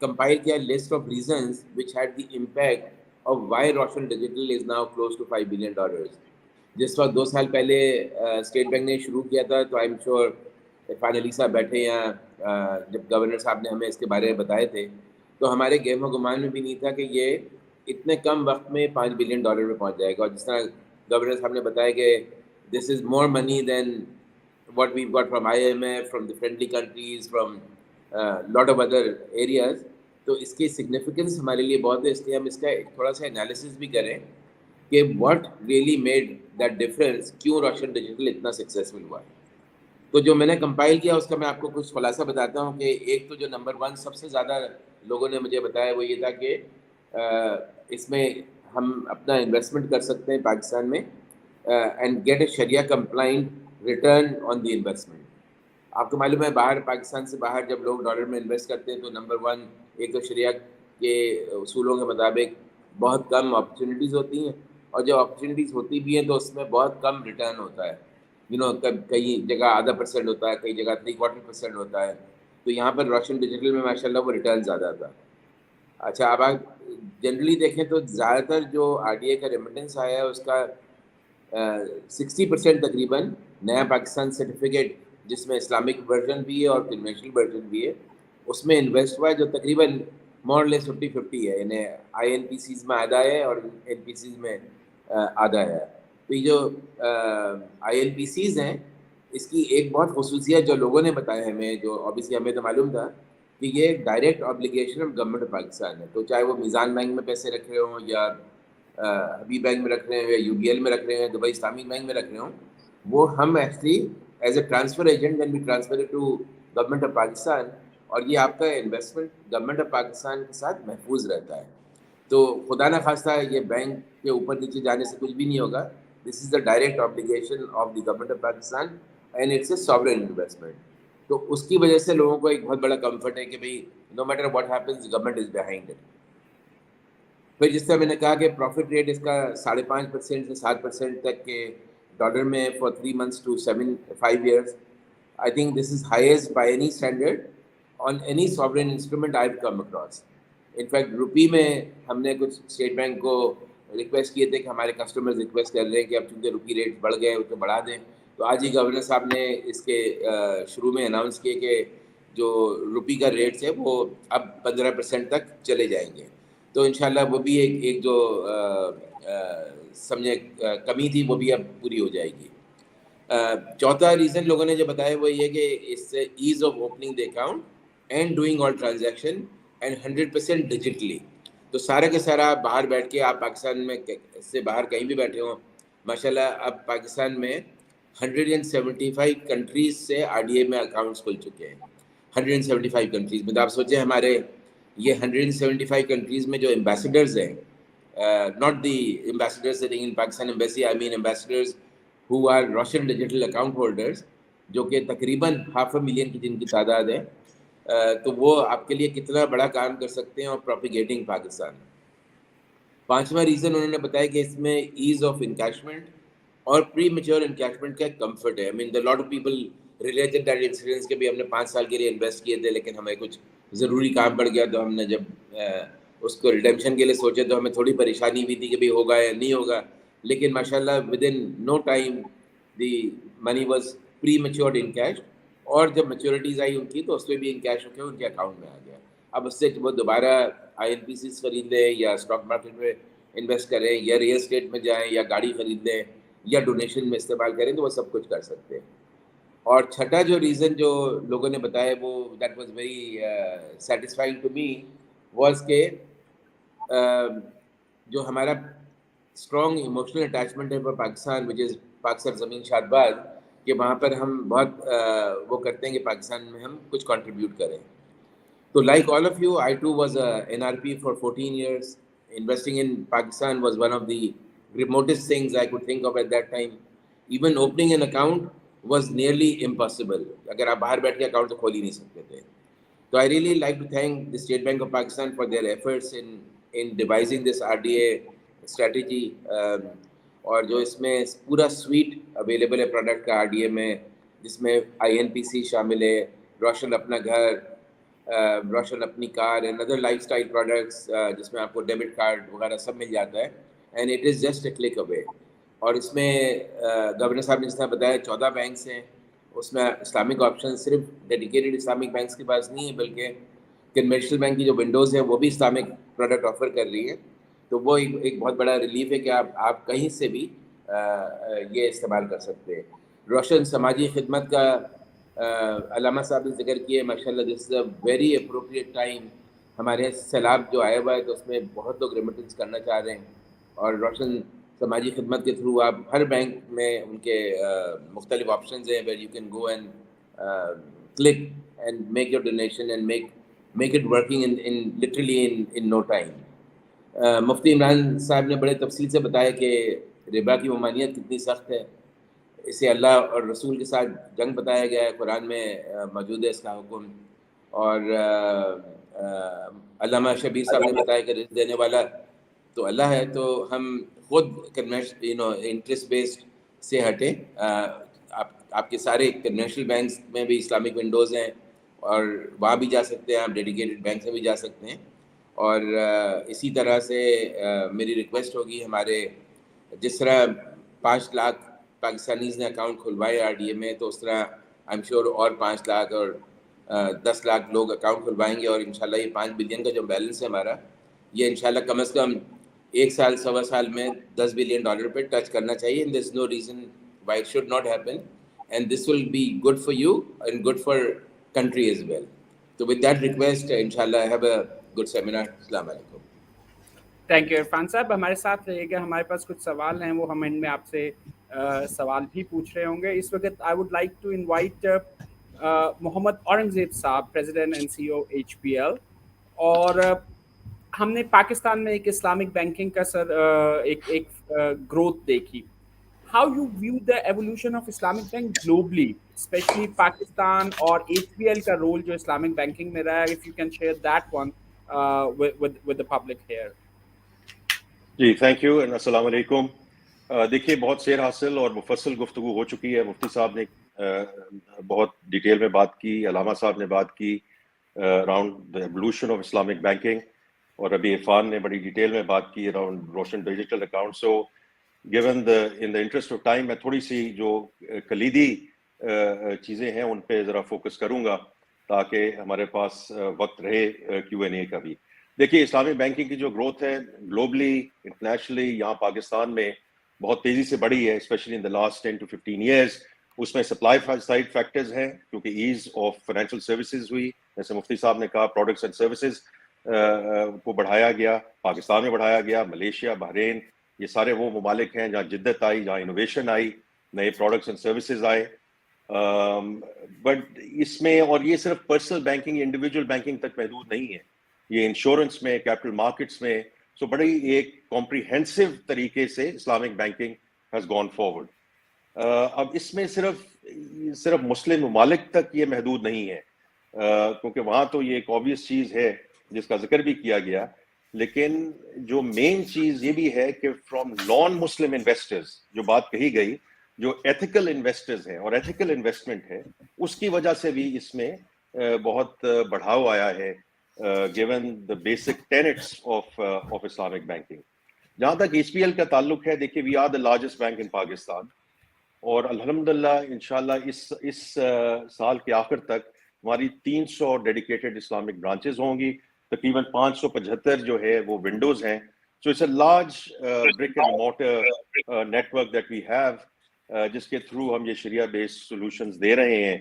کمپائل کیا list of reasons which had the impact of why Roshan digital is now close to $5 billion. جس وقت 2 سال پہلے اسٹیٹ بینک نے شروع کیا تھا، تو آئی ایم شیور عرفان علی صاحب بیٹھے یہاں، جب گورنر صاحب نے ہمیں اس کے بارے میں بتائے تھے تو ہمارے گہم و گمان میں بھی نہیں تھا کہ یہ اتنے کم وقت میں $5 بلین میں پہنچ جائے گا. اور جس طرح گورنر صاحب نے بتایا کہ this is more money than what we got from IMF, from the friendly countries, from lot of other areas. تو اس کی سگنیفیکنس ہمارے لیے بہت ہے، اس لیے ہم اس کا تھوڑا سا انالیسس بھی کریں کہ what really made that difference, کیوں روشن ڈیجیٹل اتنا سکسیزفل ہوا ہے. تو جو میں نے کمپائل کیا اس کا میں آپ کو کچھ خلاصہ بتاتا ہوں کہ ایک تو جو نمبر 1 سب سے زیادہ لوگوں نے مجھے بتایا وہ یہ تھا کہ اس میں ہم اپنا انویسٹمنٹ کر سکتے ہیں پاکستان میں and get a Shariah compliant return on the investment. آپ کو معلوم ہے باہر پاکستان سے باہر جب لوگ ڈالر میں انویسٹ کرتے ہیں تو نمبر 1 ایک تو شریعہ کے اصولوں کے مطابق بہت کم اپرچونیٹیز ہوتی ہیں, اور جب اپرچونیٹیز ہوتی بھی ہیں تو اس میں بہت کم ریٹرن ہوتا ہے. کئی جگہ 0.5% ہوتا ہے, کئی جگہ 0.75% ہوتا ہے. تو یہاں پر روشن ڈیجیٹل میں ماشاء اللہ وہ ریٹرن زیادہ تھا. اچھا, اب آپ جنرلی دیکھیں تو زیادہ تر جو RDA کا ریمیٹنس آیا ہے اس کا 60% تقریباً نیا پاکستان سرٹیفکیٹ جس میں اسلامک ورژن بھی ہے اور کنونشنل ورژن بھی ہے اس میں انویسٹ ہوا ہے, جو تقریباً مور لیس 50-50 ہے. یعنی INPCs میں آدھا ہے اور NPCs میں آدھا ہے. تو یہ جو INPCs ہیں اس کی ایک بہت خصوصیت جو لوگوں نے بتایا ہمیں, جو اوبیسلی ہمیں تو معلوم تھا کہ یہ ایک direct obligation of government of Pakistan ہے. تو چاہے وہ میزان بینک میں پیسے رکھ رہے ہوں یا حبیب بینک میں رکھ رہے ہیں یا UBL میں رکھ رہے ہیں, دبئی اسلامک بینک میں رکھ رہے ہوں, وہ ہم actually as a transfer agent can be transfer to government of Pakistan, اور یہ آپ کا انویسٹمنٹ گورنمنٹ آف پاکستان کے ساتھ محفوظ رہتا ہے. تو خدا نہ خواستہ یہ بینک کے اوپر نیچے جانے سے کچھ بھی نہیں ہوگا. This is the direct obligation of the government of Pakistan and it's a sovereign investment. تو اس کی وجہ سے لوگوں کو ایک بہت بڑا کمفرٹ ہے کہ بھائی no matter what happens government is behind it. پھر جس طرح میں نے کہا کہ پروفٹ ریٹ اس کا 5.5% سے 7% تک کے ڈالر میں for 3 months to 5 years. I think this is highest by any standard on any sovereign instrument I've come across. In fact, روپی میں ہم نے کچھ اسٹیٹ بینک کو ریکویسٹ کیے تھے کہ ہمارے کسٹمرز ریکویسٹ کر رہے ہیں کہ اب چونکہ روپی ریٹ بڑھ گئے اس کو بڑھا دیں. تو آج ہی گورنر صاحب نے اس کے شروع میں اناؤنس کیے کہ جو روپی کا ریٹس ہے وہ اب 15% تک چلے جائیں گے. تو انشاءاللہ وہ بھی ایک جو سمجھے کمی تھی وہ بھی اب پوری ہو جائے گی. چوتھا ریزن لوگوں نے جو بتایا وہ یہ کہ اس سے as of opening the account and doing all transaction and 100% digitally. تو سارا کے سارا باہر بیٹھ کے آپ پاکستان میں سے باہر کہیں بھی بیٹھے ہوں, ماشاءاللہ اب پاکستان میں 175 کنٹریز سے RDA میں اکاؤنٹس کھل چکے ہیں. 175 کنٹریز میں. تو آپ سوچیں ہمارے یہ 175 کنٹریز میں جو ایمبیسڈرز ہیں, not the ambassadors sitting in Pakistan embassy, I mean ambassadors who are Roshan Digital Account holders, جو کہ تقریباً 500,000 کی جن کی تعداد ہے, تو وہ آپ کے لیے کتنا بڑا کام کر سکتے ہیں اور پروپیگیٹنگ پاکستان. پانچواں ریزن انہوں نے بتایا کہ اس میں ایز آف انکیشمنٹ اور پری میچور انکیشمنٹ کا کمفرٹ ہے. I mean the lot of people related that incidents کہ بھی ہم نے 5 سال کے لیے انویسٹ کیے تھے لیکن ہمیں کچھ ضروری کام پڑ گیا, تو ہم نے جب اس کو ریڈیمپشن کے لیے سوچے تو ہمیں تھوڑی پریشانی بھی تھی کہ بھئی ہوگا یا نہیں ہوگا, لیکن ماشاءاللہ within no time the money was prematured in cash, اور جب میچورٹیز آئی ان کی تو اس پہ بھی ان کیش ہو کے ان کے اکاؤنٹ میں آ گیا. اب اس سے وہ دوبارہ INPCs خرید لیں یا اسٹاک مارکیٹ میں انویسٹ کریں یا ریئل اسٹیٹ میں جائیں یا گاڑی خرید لیں یا ڈونیشن میں استعمال کریں تو وہ سب کچھ کر سکتے ہیں. اور چھٹا جو ریزن جو لوگوں نے بتایا وہ that was very satisfying to me was کہ جو ہمارا اسٹرانگ ایموشنل اٹیچمنٹ ہے فار پاکستان وچ از پاک سرزمین شاد باد, کہ وہاں پر ہم بہت وہ کرتے ہیں کہ پاکستان میں ہم کچھ کنٹریبیوٹ کریں. تو like all of you, I too was a NRP for 14 years. Investing in Pakistan was one of the remotest things I could think of at that time. Even opening an account was nearly impossible. اگر آپ باہر بیٹھ کے account تو کھول ہی نہیں سکتے تھے. So I really like to thank the State Bank of Pakistan for their efforts in devising this RDA strategy. اور جو اس میں پورا سویٹ اویلیبل ہے پروڈکٹ کا RDA میں, جس میں INPC شامل ہے, روشن اپنا گھر, روشن اپنی car and other life style products جس میں آپ کو ڈیبٹ کارڈ وغیرہ سب مل جاتا ہے, and it is just a click away. اور اس میں گورنر صاحب نے جس طرح بتایا 14 بینکس ہیں, اس میں اسلامک آپشن صرف ڈیڈیکیٹڈ اسلامک بینکس کے پاس نہیں ہے بلکہ کنونشنل بینک کی جو ونڈوز ہیں وہ بھی اسلامک پروڈکٹ آفر کر رہی ہیں. تو وہ ایک بہت بڑا ریلیف ہے کہ آپ کہیں سے بھی یہ استعمال کر سکتے ہیں. روشن سماجی خدمت کا علامہ صاحب نے ذکر کیا, ماشاءاللہ دس از اے ویری اپروپریٹ ٹائم. ہمارے سیلاب جو آیا ہوا ہے تو اس میں بہت لوگ ریمیٹنس کرنا چاہ رہے ہیں, اور روشن سماجی خدمت کے تھرو آپ ہر بینک میں ان کے مختلف آپشنز ہیں where you can go and click and make your donation and make it working in literally in no time. مفتی عمران صاحب نے بڑے تفصیل سے بتایا کہ ربا کی ممانعت کتنی سخت ہے. اسے اللہ اور رسول کے ساتھ جنگ بتایا گیا ہے, قرآن میں موجود ہے اس کا حکم. اور علامہ شبیر صاحب نے بتایا کہ رزق دینے والا تو اللہ ہے. تو ہم خود انٹرسٹ بیسڈ سے ہٹیں. آپ کے سارے کنونشنل بینکس میں بھی اسلامک ونڈوز ہیں اور وہاں بھی جا سکتے ہیں, آپ ڈیڈیکیٹڈ بینک میں بھی جا سکتے ہیں. اور اسی طرح سے میری ریکویسٹ ہوگی, ہمارے جس طرح 5 لاکھ پاکستانیز نے اکاؤنٹ کھلوائے RDA میں, تو اس طرح آئی ایم شیور اور 5 لاکھ اور 10 لاکھ لوگ اکاؤنٹ کھلوائیں گے. اور انشاءاللہ یہ 5 بلین کا جو بیلنس ہے ہمارا, یہ انشاءاللہ کم از کم 1 سال سوا سال میں $10 بلین پہ ٹچ کرنا چاہیے. And there is no reason why it should not happen, and this will be good for you and good for country as well. تو ود دیٹ ریکویسٹ انشاءاللہ ہیو اے گڈ سیمینار. السلام علیکم. Thank you Irfan صاحب, ہمارے ساتھ رہیے گا. ہمارے پاس کچھ سوال ہیں, وہ ہم ان میں آپ سے سوال بھی پوچھ رہے ہوں گے. اس وقت I would like to invite Muhammad Aurangzeb صاحب, پریزیڈنٹ اینڈ CEO HPL. اور ہم نے پاکستان میں ایک اسلامک بینکنگ کا ایک گروتھ دیکھی. How you view the evolution of Islamic bank globally, especially Pakistan اور HPL کا رول جو اسلامک بینکنگ میں رہا ہے, if you can share that one with the public here. جی تھینک یو اینڈ السلام علیکم. دیکھیے بہت سیر حاصل اور مفصل گفتگو ہو چکی ہے. مفتی صاحب نے بہت ڈیٹیل میں بات کی, علامہ صاحب نے بات کی around the evolution of Islamic banking, اور ابھی عرفان نے بڑی ڈیٹیل میں بات کی اراؤنڈ روشن digital account. So given in the interest of time میں تھوڑی سی جو کلیدی چیزیں ہیں ان پہ ذرا فوکس کروں گا تاکہ ہمارے پاس وقت رہے Q&A کا بھی. دیکھیے اسلامک بینکنگ کی جو گروتھ ہے گلوبلی انٹرنیشنلی, یہاں پاکستان میں بہت تیزی سے بڑھی ہے, specially in the last 10 to 15 years. اس میں سپلائی سائڈ فیکٹرز ہیں کیونکہ ایز آف فائنینشیل سروسز ہوئی, جیسے مفتی صاحب نے کہا پروڈکٹس اینڈ سروسز کو بڑھایا گیا, پاکستان میں بڑھایا گیا. ملیشیا, بحرین, یہ سارے وہ ممالک ہیں جہاں جدت آئی, جہاں انوویشن آئی, نئے پروڈکٹس اینڈ سروسز آئے. بٹ اس میں, اور یہ صرف پرسنل بینکنگ, انڈیویجول بینکنگ تک محدود نہیں ہے, یہ انشورنس میں, کیپٹل مارکیٹس میں. سو بڑی ایک کمپریہنسو طریقے سے Islamic banking has gone forward. اب اس میں صرف مسلم ممالک تک یہ محدود نہیں ہے, کیونکہ وہاں تو یہ ایک آبویس چیز ہے جس کا ذکر بھی کیا گیا, لیکن جو مین چیز یہ بھی ہے کہ فرام نان مسلم انویسٹرز جو بات کہی گئی, جو ایتھیکل انویسٹرز ہیں اور ایتھیکل انویسٹمنٹ ہے, اس کی وجہ سے بھی اس میں بہت بڑھاؤ آیا ہے given the basic tenets of Islamic banking. جہاں تک HPL کا تعلق ہے, دیکھیے we are the largest bank in Pakistan, اور الحمدللہ انشاءاللہ اس سال کے آخر تک ہماری 300 ڈیڈیکیٹڈ اسلامک برانچز ہوں گی, تقریباً 575 جو ہے وہ ونڈوز ہیں. So it's a large brick and mortar network that we have, جس کے تھرو ہم یہ شریعہ بیسڈ سولوشنز دے رہے ہیں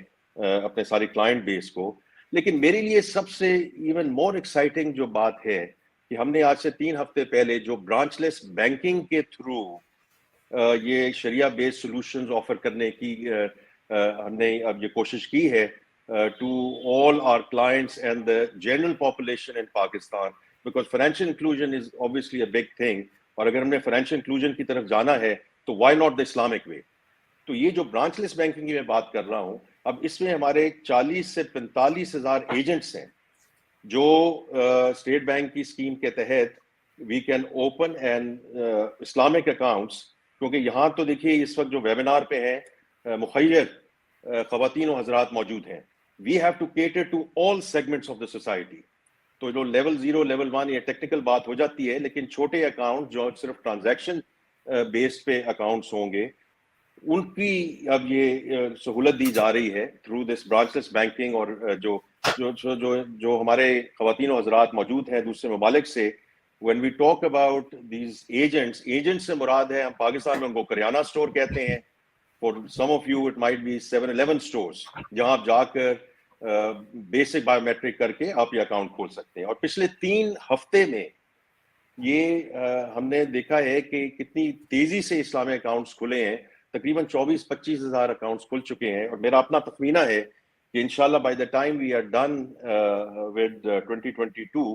اپنے ساری کلائنٹ بیس کو. لیکن میرے لیے سب سے ایون مور ایکسائٹنگ جو بات ہے کہ ہم نے آج سے 3 ہفتے پہلے جو برانچ لیس بینکنگ کے تھرو یہ شریعہ بیسڈ سولوشنز آفر کرنے کی ہم نے اب یہ کوشش کی ہے to all our clients and the general population in Pakistan, because financial inclusion is obviously a big thing, اور اگر ہم نے فائنینشیل انکلوژن کی طرف جانا ہے تو why not the Islamic way. تو یہ جو برانچ لیس بینکنگ کی میں بات کر رہا ہوں, اب اس میں ہمارے 40 سے 45 ہزار ایجنٹس ہیں جو اسٹیٹ بینک کی اسکیم کے تحت we can open and Islamic accounts. کیونکہ یہاں تو دیکھیے اس وقت جو ویبینار پہ ہیں مخیر خواتین و حضرات موجود ہیں. We have to cater to all segments of the society. تو جو لیول 0 لیول 1 یہ ٹیکنیکل بات ہو جاتی ہے, لیکن چھوٹے اکاؤنٹ جو صرف ٹرانزیکشن بیس پہ اکاؤنٹس ہوں گے, ان کی اب یہ سہولت دی جا رہی ہے through this branch less banking. اور جو جو جو جو ہمارے خواتین و حضرات موجود ہیں دوسرے ممالک سے, when we talk about these agents سے مراد ہے, ہم پاکستان میں ان کو کریانہ اسٹور کہتے ہیں. For some of you it might be 7-Eleven stores, جہاں آپ جا کر بیسک بایو میٹرک کر کے آپ یہ اکاؤنٹ کھول سکتے ہیں. اور پچھلے 3 ہفتے میں یہ ہم نے دیکھا ہے کہ کتنی تیزی سے اسلامک اکاؤنٹس کھلے ہیں. تقریباً 24-25 ہزار اکاؤنٹس کھل چکے ہیں, اور میرا اپنا تخمینہ ہے کہ انشاءاللہ by the time we are done with 2022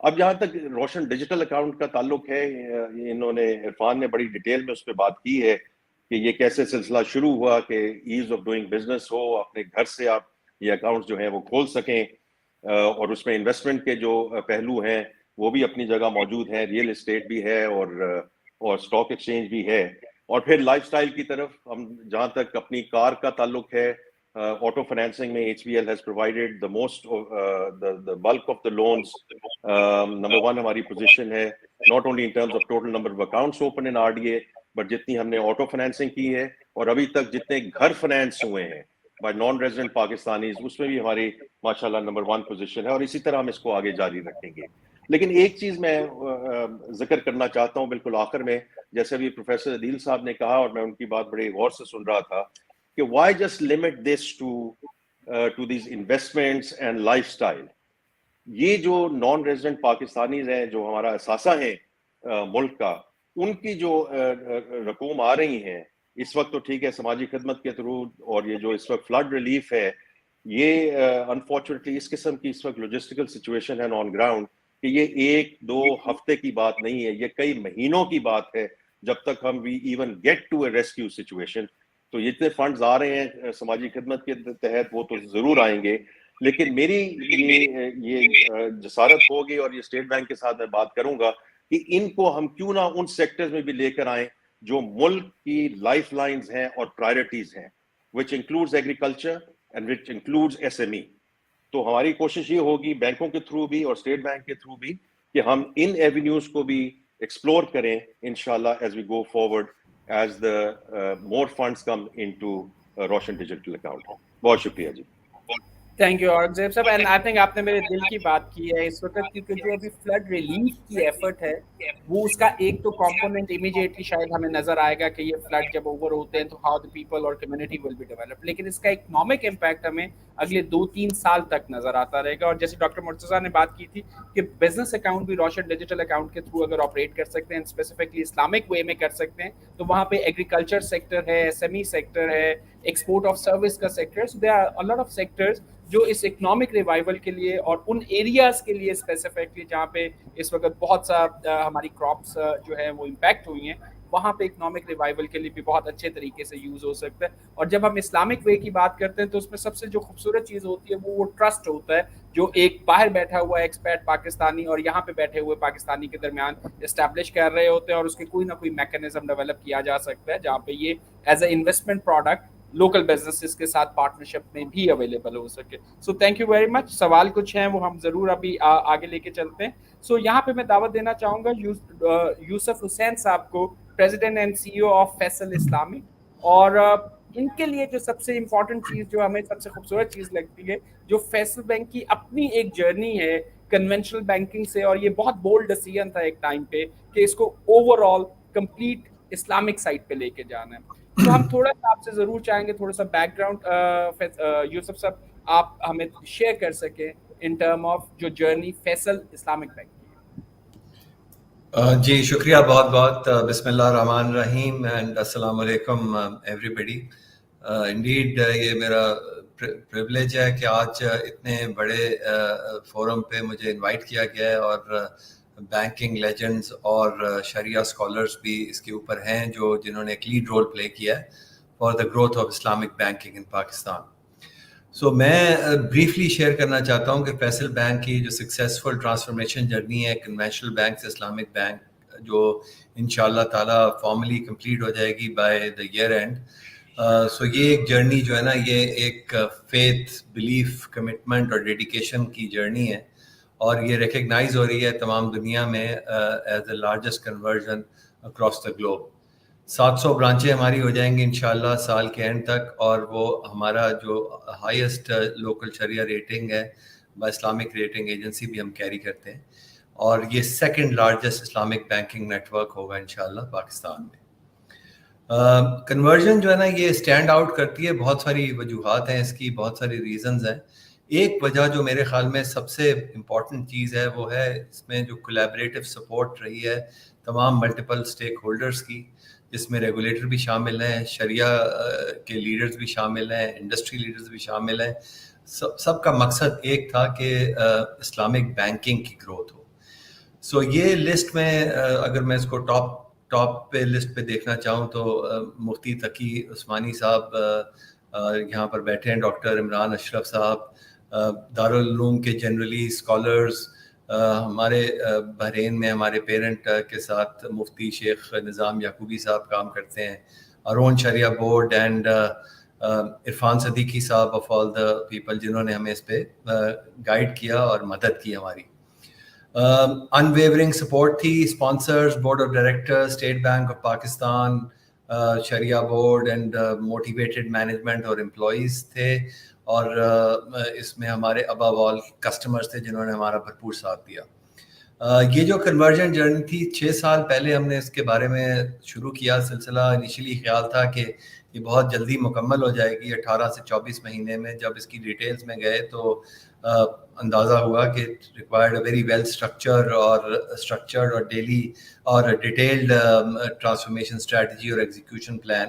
اب جہاں تک روشن ڈیجیٹل اکاؤنٹ کا تعلق ہے, انہوں نے عرفان نے بڑی ڈیٹیل میں اس پہ بات کی ہے کہ یہ کیسے سلسلہ شروع ہوا کہ ایز آف ڈوئنگ بزنس ہو, اپنے گھر سے آپ یہ اکاؤنٹس جو ہیں وہ کھول سکیں, اور اس میں انویسٹمنٹ کے جو پہلو ہیں وہ بھی اپنی جگہ موجود ہیں, ریئل اسٹیٹ بھی ہے اور اسٹاک ایکسچینج بھی ہے. اور پھر لائف سٹائل کی طرف ہم جہاں تک اپنی کار کا تعلق ہے, auto financing میں HBL has provided the most the bulk of the loans. Number one ہماری position ہے, not only in terms of total number of accounts open in RDA, but جتنی ہم نے auto financing کی ہے, اور ابھی تک جتنے گھر فنانس ہوئے ہیں by non-resident Pakistanis, اس میں بھی ہماری ماشاءاللہ نمبر 1 پوزیشن ہے, اور اسی طرح ہم اس کو آگے جاری رکھیں گے. لیکن ایک چیز میں ذکر کرنا چاہتا ہوں بالکل آخر میں, جیسے بھی پروفیسر عدیل صاحب نے کہا, اور میں ان کی بات بڑے غور سے سن رہا تھا, کہ why just limit this to these investments and lifestyle. یہ جو نان ریزیڈنٹ پاکستانیز ہیں جو ہمارا اثاثہ ہیں ملک کا, ان کی جو رقوم آ رہی ہیں اس وقت, تو ٹھیک ہے سماجی خدمت کے تھرو, اور یہ جو اس وقت فلڈ ریلیف ہے, یہ انفارچونیٹلی اس قسم کی اس وقت لوجسٹیکل سچویشن ہے آن گراؤنڈ کہ یہ 1-2 ہفتے کی بات نہیں ہے, یہ کئی مہینوں کی بات ہے جب تک ہم we even get to a rescue situation. تو جتنے فنڈز آ رہے ہیں سماجی خدمت کے تحت وہ تو ضرور آئیں گے, لیکن میری یہ جسارت ہوگی, اور یہ اسٹیٹ بینک کے ساتھ میں بات کروں گا کہ ان کو ہم کیوں نہ ان سیکٹرز میں بھی لے کر آئیں جو ملک کی لائف لائنز ہیں اور پرائرٹیز ہیں, which includes agriculture and which includes SME. تو ہماری کوشش یہ ہوگی بینکوں کے تھرو بھی اور اسٹیٹ بینک کے تھرو بھی کہ ہم ان ایونیوز کو بھی ایکسپلور کریں انشاءاللہ as we go forward, as the more funds come into Roshan Digital Account. بہت شکریہ جی. تھینک یو اورنگزیب صاحب, اینڈ آئی تھنک آپ نے میرے دل کی بات کی ہے اس وقت, کیونکہ جو ابھی فلڈ ریلیف کی ایفرٹ ہے وہ اس کا ایک تو کمپوننٹ امیڈیٹلی شاید ہمیں نظر آئے گا کہ یہ فلڈ جب اوور ہوتے ہیں تو ہاؤ دی پیپل اور کمیونٹی ول بی ڈیولپ, لیکن اس کا اکنامک امپیکٹ ہمیں اگلے 2-3 سال تک نظر آتا رہے گا. اور جیسے ڈاکٹر مرتضیٰ نے بات کی تھی کہ بزنس اکاؤنٹ بھی روشن ڈیجیٹل اکاؤنٹ کے تھرو اگر آپریٹ کر سکتے ہیں, اسپیسیفکلی اسلامک وے میں کر سکتے ہیں, تو وہاں پہ ایگریکلچر سیکٹر ہے, SME سیکٹر ہے, ایکسپورٹ آف سروس کا sector, so there are a lot of sectors جو اس اکنامک ریوائول کے لیے اور ان ایریاز کے لیے اسپیسیفکلی جہاں پہ اس وقت بہت سا ہماری کراپس جو ہے وہ امپیکٹ ہوئی ہیں, وہاں پہ اکنامک ریوائول کے لیے بھی بہت اچھے طریقے سے یوز ہو سکتا ہے. اور جب ہم اسلامک وے کی بات کرتے ہیں تو اس میں سب سے جو خوبصورت چیز ہوتی ہے وہ ٹرسٹ ہوتا ہے, جو ایک باہر بیٹھا ہوا ایکسپیٹ پاکستانی اور یہاں پہ بیٹھے ہوئے پاکستانی کے درمیان اسٹیبلش کر رہے ہوتے ہیں, اور اس کے کوئی نہ کوئی میکینزم ڈیولپ کیا جا سکتا ہے جہاں پہ یہ as a investment product local businesses کے ساتھ پارٹنرشپ میں بھی اویلیبل ہو سکے. سو تھینک یو ویری مچ. سوال کچھ ہیں وہ ہم ضرور ابھی آگے لے کے چلتے ہیں. سو یہاں پہ میں دعوت دینا چاہوں گا یوسف حسین صاحب کو, president and CEO of Faisal Islamic, اور ان کے لیے جو سب سے امپورٹنٹ چیز, جو ہمیں سب سے خوبصورت چیز لگتی ہے, جو فیصل بینک کی اپنی ایک جرنی ہے کنونشنل بینکنگ سے, اور یہ بہت بولڈ ڈیسیژن تھا ایک ٹائم پہ کہ اس کو overall complete Islamic side پہ لے کے جانا ہے. تو ہم تھوڑا سا آپ سے ضرور چاہیں گے تھوڑا سا بیک گراؤنڈ یوسف صاحب آپ ہمیں شیئر کر سکیں ان ٹرم آف جو جرنی فیصل اسلامک بینک کی. جی شکریہ بہت بہت. بسم اللہ الرحمن الرحیم اینڈ السلام علیکم ایوری بڈی. انڈیڈ یہ میرا پریولیج ہے کہ آج اتنے بڑے فورم پہ مجھے انوائٹ کیا گیا ہے, اور بینکنگ لیجنڈز اور شریعہ اسکالرس بھی اس کے اوپر ہیں جنہوں نے ایک لیڈ رول پلے کیا ہے for the growth of Islamic banking in Pakistan. So میں بریفلی شیئر کرنا چاہتا ہوں کہ فیصل بینک کی جو سکسیزفل ٹرانسفارمیشن جرنی ہے کنونشنل بینک سے اسلامک بینک, جو انشاءاللہ تعالیٰ فارملی کمپلیٹ ہو جائے گی بائی دا ایئر اینڈ. سو یہ ایک جرنی جو ہے نا, یہ ایک فیتھ, بلیف, کمٹمنٹ اور ڈیڈیکیشن کی جرنی ہے, اور یہ ریکگنائز ہو رہی ہے تمام دنیا میں as the largest conversion across the globe. 700 برانچیں ہماری ہو جائیں گی انشاءاللہ سال کے اینڈ تک, اور وہ ہمارا جو ہائیسٹ لوکل شریعہ ریٹنگ ہے بائی اسلامک ریٹنگ ایجنسی بھی ہم کیری کرتے ہیں, اور یہ second largest Islamic banking network ہوگا انشاءاللہ پاکستان میں. کنورژن جو ہے نا یہ اسٹینڈ آؤٹ کرتی ہے, بہت ساری وجوہات ہیں اس کی, بہت ساری ریزنز ہیں. ایک وجہ جو میرے خیال میں سب سے امپورٹنٹ چیز ہے وہ ہے اس میں جو کولیبریٹو سپورٹ رہی ہے تمام ملٹیپل اسٹیک ہولڈرز کی, جس میں ریگولیٹر بھی شامل ہیں, شریعہ کے لیڈرز بھی شامل ہیں, انڈسٹری لیڈرز بھی شامل ہیں. سب کا مقصد ایک تھا کہ اسلامک بینکنگ کی گروتھ ہو. سو یہ لسٹ میں اگر میں اس کو ٹاپ پہ لسٹ پہ دیکھنا چاہوں تو مفتی تقی عثمانی صاحب یہاں پر بیٹھے ہیں, ڈاکٹر عمران اشرف صاحب, دارالعلوم کے جنرلی اسکالرز, ہمارے بحرین میں ہمارے پیرنٹ کے ساتھ مفتی شیخ نظام یعقوبی صاحب کام کرتے ہیں, ارون شریعہ بورڈ اینڈ عرفان صدیقی صاحب آف آل دا پیپل جنہوں نے ہمیں اس پہ گائیڈ کیا اور مدد کی ہماری. unwavering support تھی, sponsors, board of director, State Bank of Pakistan, Shariah board and motivated management اور امپلائیز تھے, اور اس میں ہمارے ابو آل کسٹمرز تھے جنہوں نے ہمارا بھرپور ساتھ دیا. یہ جو کنورژن جرنی تھی 6 سال پہلے ہم نے اس کے بارے میں شروع کیا سلسلہ. انیشلی خیال تھا کہ یہ بہت جلدی مکمل ہو جائے گی 18 سے 24 مہینے میں. جب اس کی ڈیٹیلز میں گئے تو اندازہ ہوا کہ required a very well structured اور ڈیلی اور ڈیٹیلڈ ٹرانسفارمیشن اسٹریٹجی اور ایگزیکیوشن پلان.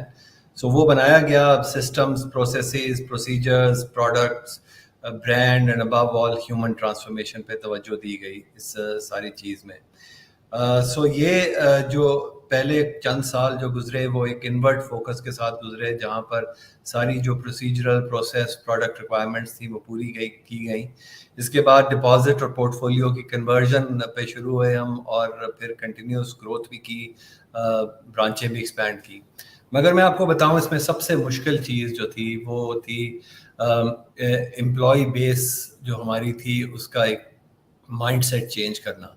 سو وہ بنایا گیا. Systems, processes, procedures, products, brand and above all human transformation پہ توجہ دی گئی اس ساری چیز میں. سو یہ جو پہلے چند سال جو گزرے وہ ایک انورٹ فوکس کے ساتھ گزرے, جہاں پر ساری جو پروسیجرل پروسیس پروڈکٹ ریکوائرمنٹس تھی وہ پوری کی گئیں. اس کے بعد ڈپازٹ اور پورٹ فولیو کی کنورژن پہ شروع ہوئے ہم, اور پھر کنٹینیوس گروتھ بھی کی, برانچیں بھی ایکسپینڈ کی. مگر میں آپ کو بتاؤں اس میں سب سے مشکل چیز جو تھی وہ تھی امپلائی بیس جو ہماری تھی اس کا ایک مائنڈ سیٹ چینج کرنا.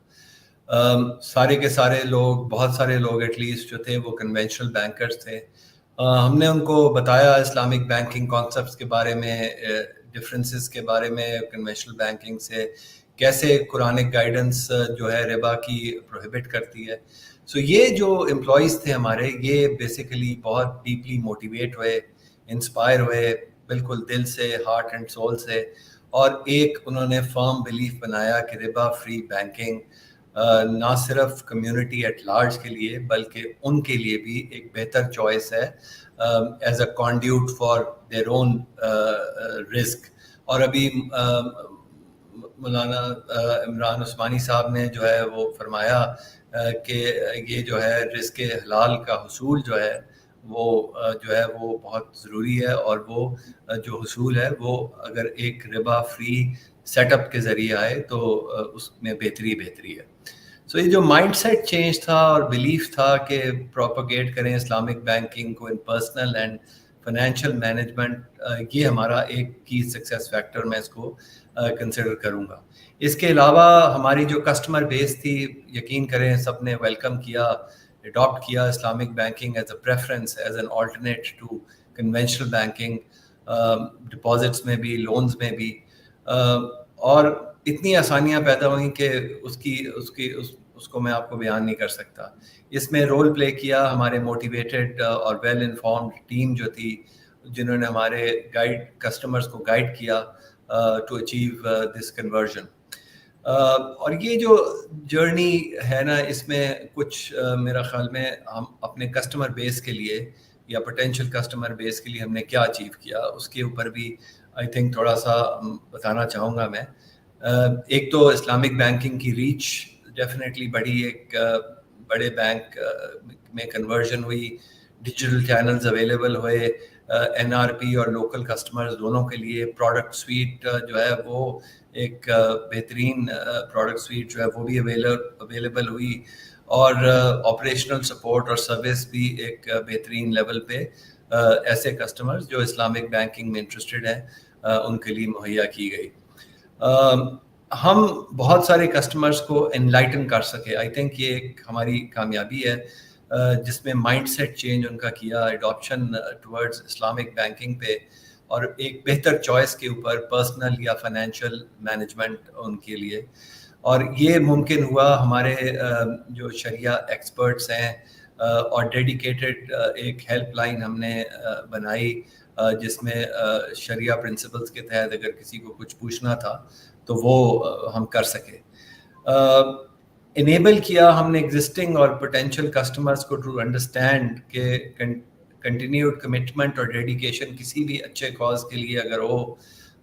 سارے کے سارے لوگ, بہت سارے لوگ ایٹ لیسٹ جو تھے وہ کنونشنل بینکرز تھے. ہم نے ان کو بتایا اسلامک بینکنگ کانسیپٹس کے بارے میں, ڈفرینسز کے بارے میں کنونشنل بینکنگ سے, کیسے قرآنک گائیڈنس جو ہے ربا کی پروہیبٹ کرتی ہے. سو یہ جو امپلائیز تھے ہمارے, یہ بیسیکلی بہت ڈیپلی موٹیویٹ ہوئے, انسپائر ہوئے بالکل دل سے, ہارٹ اینڈ سول سے, اور ایک انہوں نے فرم بلیف بنایا کہ ربا فری بینکنگ نہ صرف کمیونٹی ایٹ لارج کے لیے بلکہ ان کے لیے بھی ایک بہتر چوائس ہے as a conduit for their own risk. اور ابھی مولانا عمران عثمانی صاحب نے جو ہے وہ فرمایا کہ یہ جو ہے رزق حلال کا حصول جو ہے وہ بہت ضروری ہے, اور وہ جو حصول ہے وہ اگر ایک ربا فری سیٹ اپ کے ذریعے آئے تو اس میں بہتری ہے. سو یہ جو مائنڈ سیٹ چینج تھا اور بلیف تھا کہ پروپیگیٹ کریں اسلامک بینکنگ کو ان پرسنل اینڈ فائنینشیل مینجمنٹ, یہ ہمارا ایک کی سکسیس فیکٹر میں اس کو کنسیڈر کروں گا. اس کے علاوہ ہماری جو کسٹمر بیس تھی, یقین کریں سب نے ویلکم کیا, اڈاپٹ کیا Islamic banking as a preference, as an alternate to conventional banking, deposits میں بھی, لونز میں بھی, اور اتنی آسانیاں پیدا ہوئیں کہ اس کو میں آپ کو بیان نہیں کر سکتا. اس میں رول پلے کیا ہمارے موٹیویٹڈ اور ویل انفارمڈ ٹیم جو تھی, جنہوں نے ہمارے کسٹمرز کو گائیڈ کیا ٹو اچیو دس کنورژن. اور یہ جو جرنی ہے نا, اس میں کچھ میرا خیال میں ہم اپنے کسٹمر بیس کے لیے یا پوٹینشیل کسٹمر بیس کے لیے ہم نے کیا اچیو کیا اس کے اوپر بھی آئی تھنک تھوڑا سا بتانا چاہوں گا میں. ایک تو اسلامک بینکنگ کی ریچ ڈیفینیٹلی بڑی, ایک بڑے بینک میں کنورژن ہوئی, ڈیجیٹل چینلز اویلیبل ہوئے این آر پی اور لوکل کسٹمرز دونوں کے لیے. پروڈکٹ سویٹ جو ہے وہ ایک بہترین پروڈکٹ سویٹ جو ہے وہ بھی اویلیبل ہوئی, اور آپریشنل سپورٹ اور سروس بھی ایک بہترین لیول پہ ایسے کسٹمرز جو اسلامک بینکنگ میں انٹرسٹڈ ہیں ان کے لیے مہیا کی گئی. ہم بہت سارے کسٹمرز کو انلائٹن کر سکے, آئی تھنک یہ ایک ہماری کامیابی ہے, جس میں مائنڈ سیٹ چینج ان کا کیا, اڈاپشن ٹورڈز اسلامک بینکنگ پہ, اور ایک بہتر چوائس کے اوپر پرسنل یا فائنینشیل مینجمنٹ ان کے لیے. اور یہ ممکن ہوا ہمارے جو شریعہ ایکسپرٹس ہیں, اور ڈیڈیکیٹڈ ایک ہیلپ لائن ہم نے بنائی جس میں شریعہ پرنسپلز کے تحت اگر کسی کو کچھ پوچھنا تھا تو وہ ہم کر سکے. انیبل کیا ہم نے ایگزسٹنگ اور پوٹینشیل کسٹمرز کو ٹو انڈرسٹینڈ کہ کنٹینیوڈ کمٹمنٹ اور ڈیڈیکیشن کسی بھی اچھے کاز کے لیے اگر ہو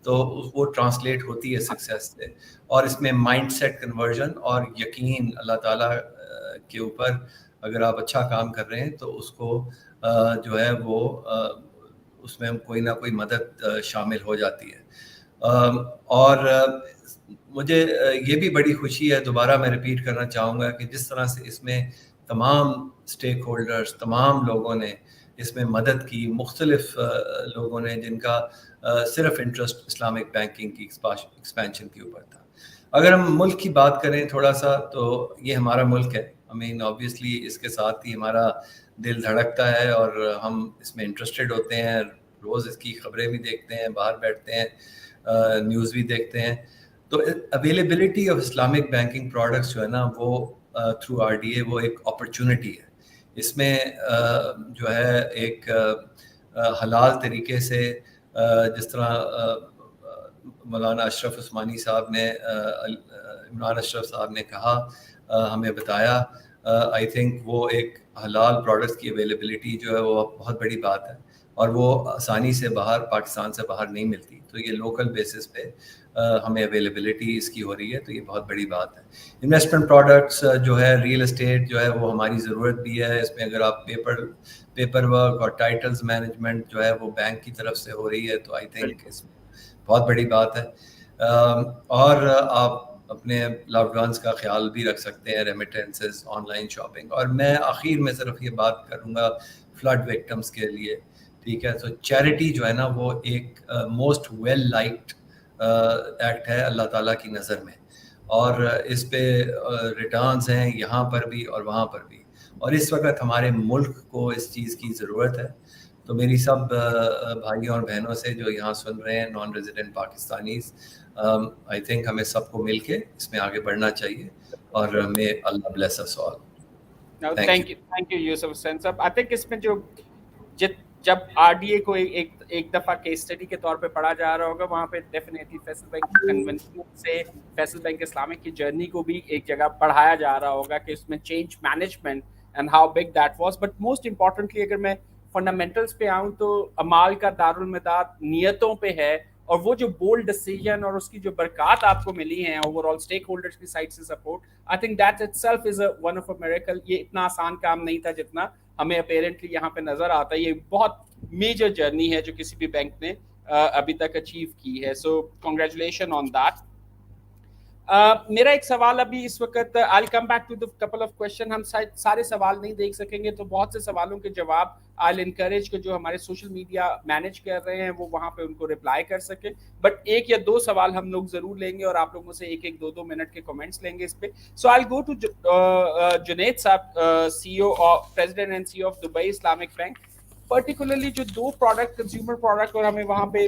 تو وہ ٹرانسلیٹ ہوتی ہے سکسیس سے. اور اس میں مائنڈ سیٹ کنورژن اور یقین اللہ تعالیٰ کے اوپر اگر آپ اچھا کام کر رہے ہیں تو اس کو جو ہے وہ اس میں کوئی نہ کوئی مدد شامل ہو جاتی ہے. اور مجھے یہ بھی بڑی خوشی ہے, دوبارہ میں ریپیٹ کرنا چاہوں گا کہ جس طرح سے اس میں تمام اسٹیک ہولڈرز, تمام لوگوں نے اس میں مدد کی, مختلف لوگوں نے جن کا صرف انٹرسٹ اسلامک بینکنگ کی ایکسپینشن کے اوپر تھا. اگر ہم ملک کی بات کریں تھوڑا سا, تو یہ ہمارا ملک ہے. obviously اس کے ساتھ ہی ہمارا دل دھڑکتا ہے اور ہم اس میں انٹرسٹڈ ہوتے ہیں, روز اس کی خبریں بھی دیکھتے ہیں, باہر بیٹھتے ہیں, نیوز بھی دیکھتے ہیں. تو availability of Islamic banking products جو ہے نا وہ تھرو RDA وہ ایک اپرچونٹی ہے. اس میں جو ہے ایک حلال طریقے سے جس طرح مولانا اشرف عثمانی صاحب نے, عمران اشرف صاحب نے کہا, ہمیں بتایا, آئی تھنک وہ ایک حلال پروڈکٹس کی اویلیبلٹی جو ہے وہ بہت بڑی بات ہے, اور وہ آسانی سے باہر پاکستان سے باہر نہیں ملتی. تو یہ لوکل بیسس پہ ہمیں اویلیبلٹی اس کی ہو رہی ہے, تو یہ بہت بڑی بات ہے. انویسٹمنٹ پروڈکٹس جو ہے, ریئل اسٹیٹ جو ہے وہ ہماری ضرورت بھی ہے. اس میں اگر آپ پیپر ورک اور ٹائٹلز مینجمنٹ جو ہے وہ بینک کی طرف سے ہو رہی ہے, تو آئی تھنک اس میں بہت بڑی بات ہے. اور آپ اپنے لوڈ ونس کا خیال بھی رکھ سکتے ہیں, ریمیٹنسز, آن لائن شاپنگ. اور میں آخر میں صرف یہ بات کروں گا فلڈ وکٹمس کے لیے, ٹھیک ہے. تو چیریٹی جو ہے نا وہ ایک موسٹ ویل لائکڈ ایکٹ ہے اللہ تعالیٰ کی نظر میں, اور اس پہ ریٹرنز ہیں یہاں پر بھی اور وہاں پر بھی, اور اس وقت ہمارے ملک کو اس چیز کی ضرورت ہے. تو میری سب بھائیوں اور بہنوں سے جو یہاں سن رہے ہیں, non resident Pakistanis, I think ہمیں سب کو مل کے اس میں آگے بڑھنا چاہیے, اور may Allah bless us all. Thank you Yousuf Hussain صاحب. آئی تھنک اس میں جو جب RDA کو ایک دفعہ کیس اسٹڈی کے طور پہ پڑھا جا رہا ہوگا, وہاں پہ ڈیفینیٹلی فیصل بینک کی کنونشن سے فیصل بینک اسلامک کی جرنی کو بھی ایک جگہ پڑھایا جا رہا ہوگا کہ اس میں change management and how big that was. But most importantly اگر میں فنڈامنٹلس پہ آؤں تو عمال کا دارالمدار نیتوں پہ ہے, اور وہ جو بولڈ ڈیسیجن اور اس کی جو برکات آپ کو ملی ہیں اوور آل اسٹیک ہولڈرز کی سائڈ سے support, I think that it self is one of a miracle. یہ اتنا آسان کام نہیں تھا جتنا ہمیں اپیرنٹلی یہاں پہ نظر آتا ہے. یہ بہت میجر جرنی ہے جو کسی بھی بینک نے ابھی تک اچیو کی ہے. So congratulation on that. میرا ایک سوال ابھی اس وقت, I come back to the couple of question. ہم سارے سوال نہیں دیکھ سکیں گے, تو بہت سے سوالوں کے جواب آئی انکریج کہ جو ہمارے سوشل میڈیا مینیج کر رہے ہیں وہ وہاں پہ ان کو رپلائی کر سکیں. بٹ ایک یا دو سوال ہم لوگ ضرور لیں گے, اور آپ لوگوں سے ایک دو منٹ کے کمنٹس لیں گے اس پہ. سو آئی گو ٹو جنید صاحب, CEO of president and CEO of Dubai Islamic bank. Particularly جو دو پروڈکٹ, کنزیومر پروڈکٹ, اور ہمیں وہاں پہ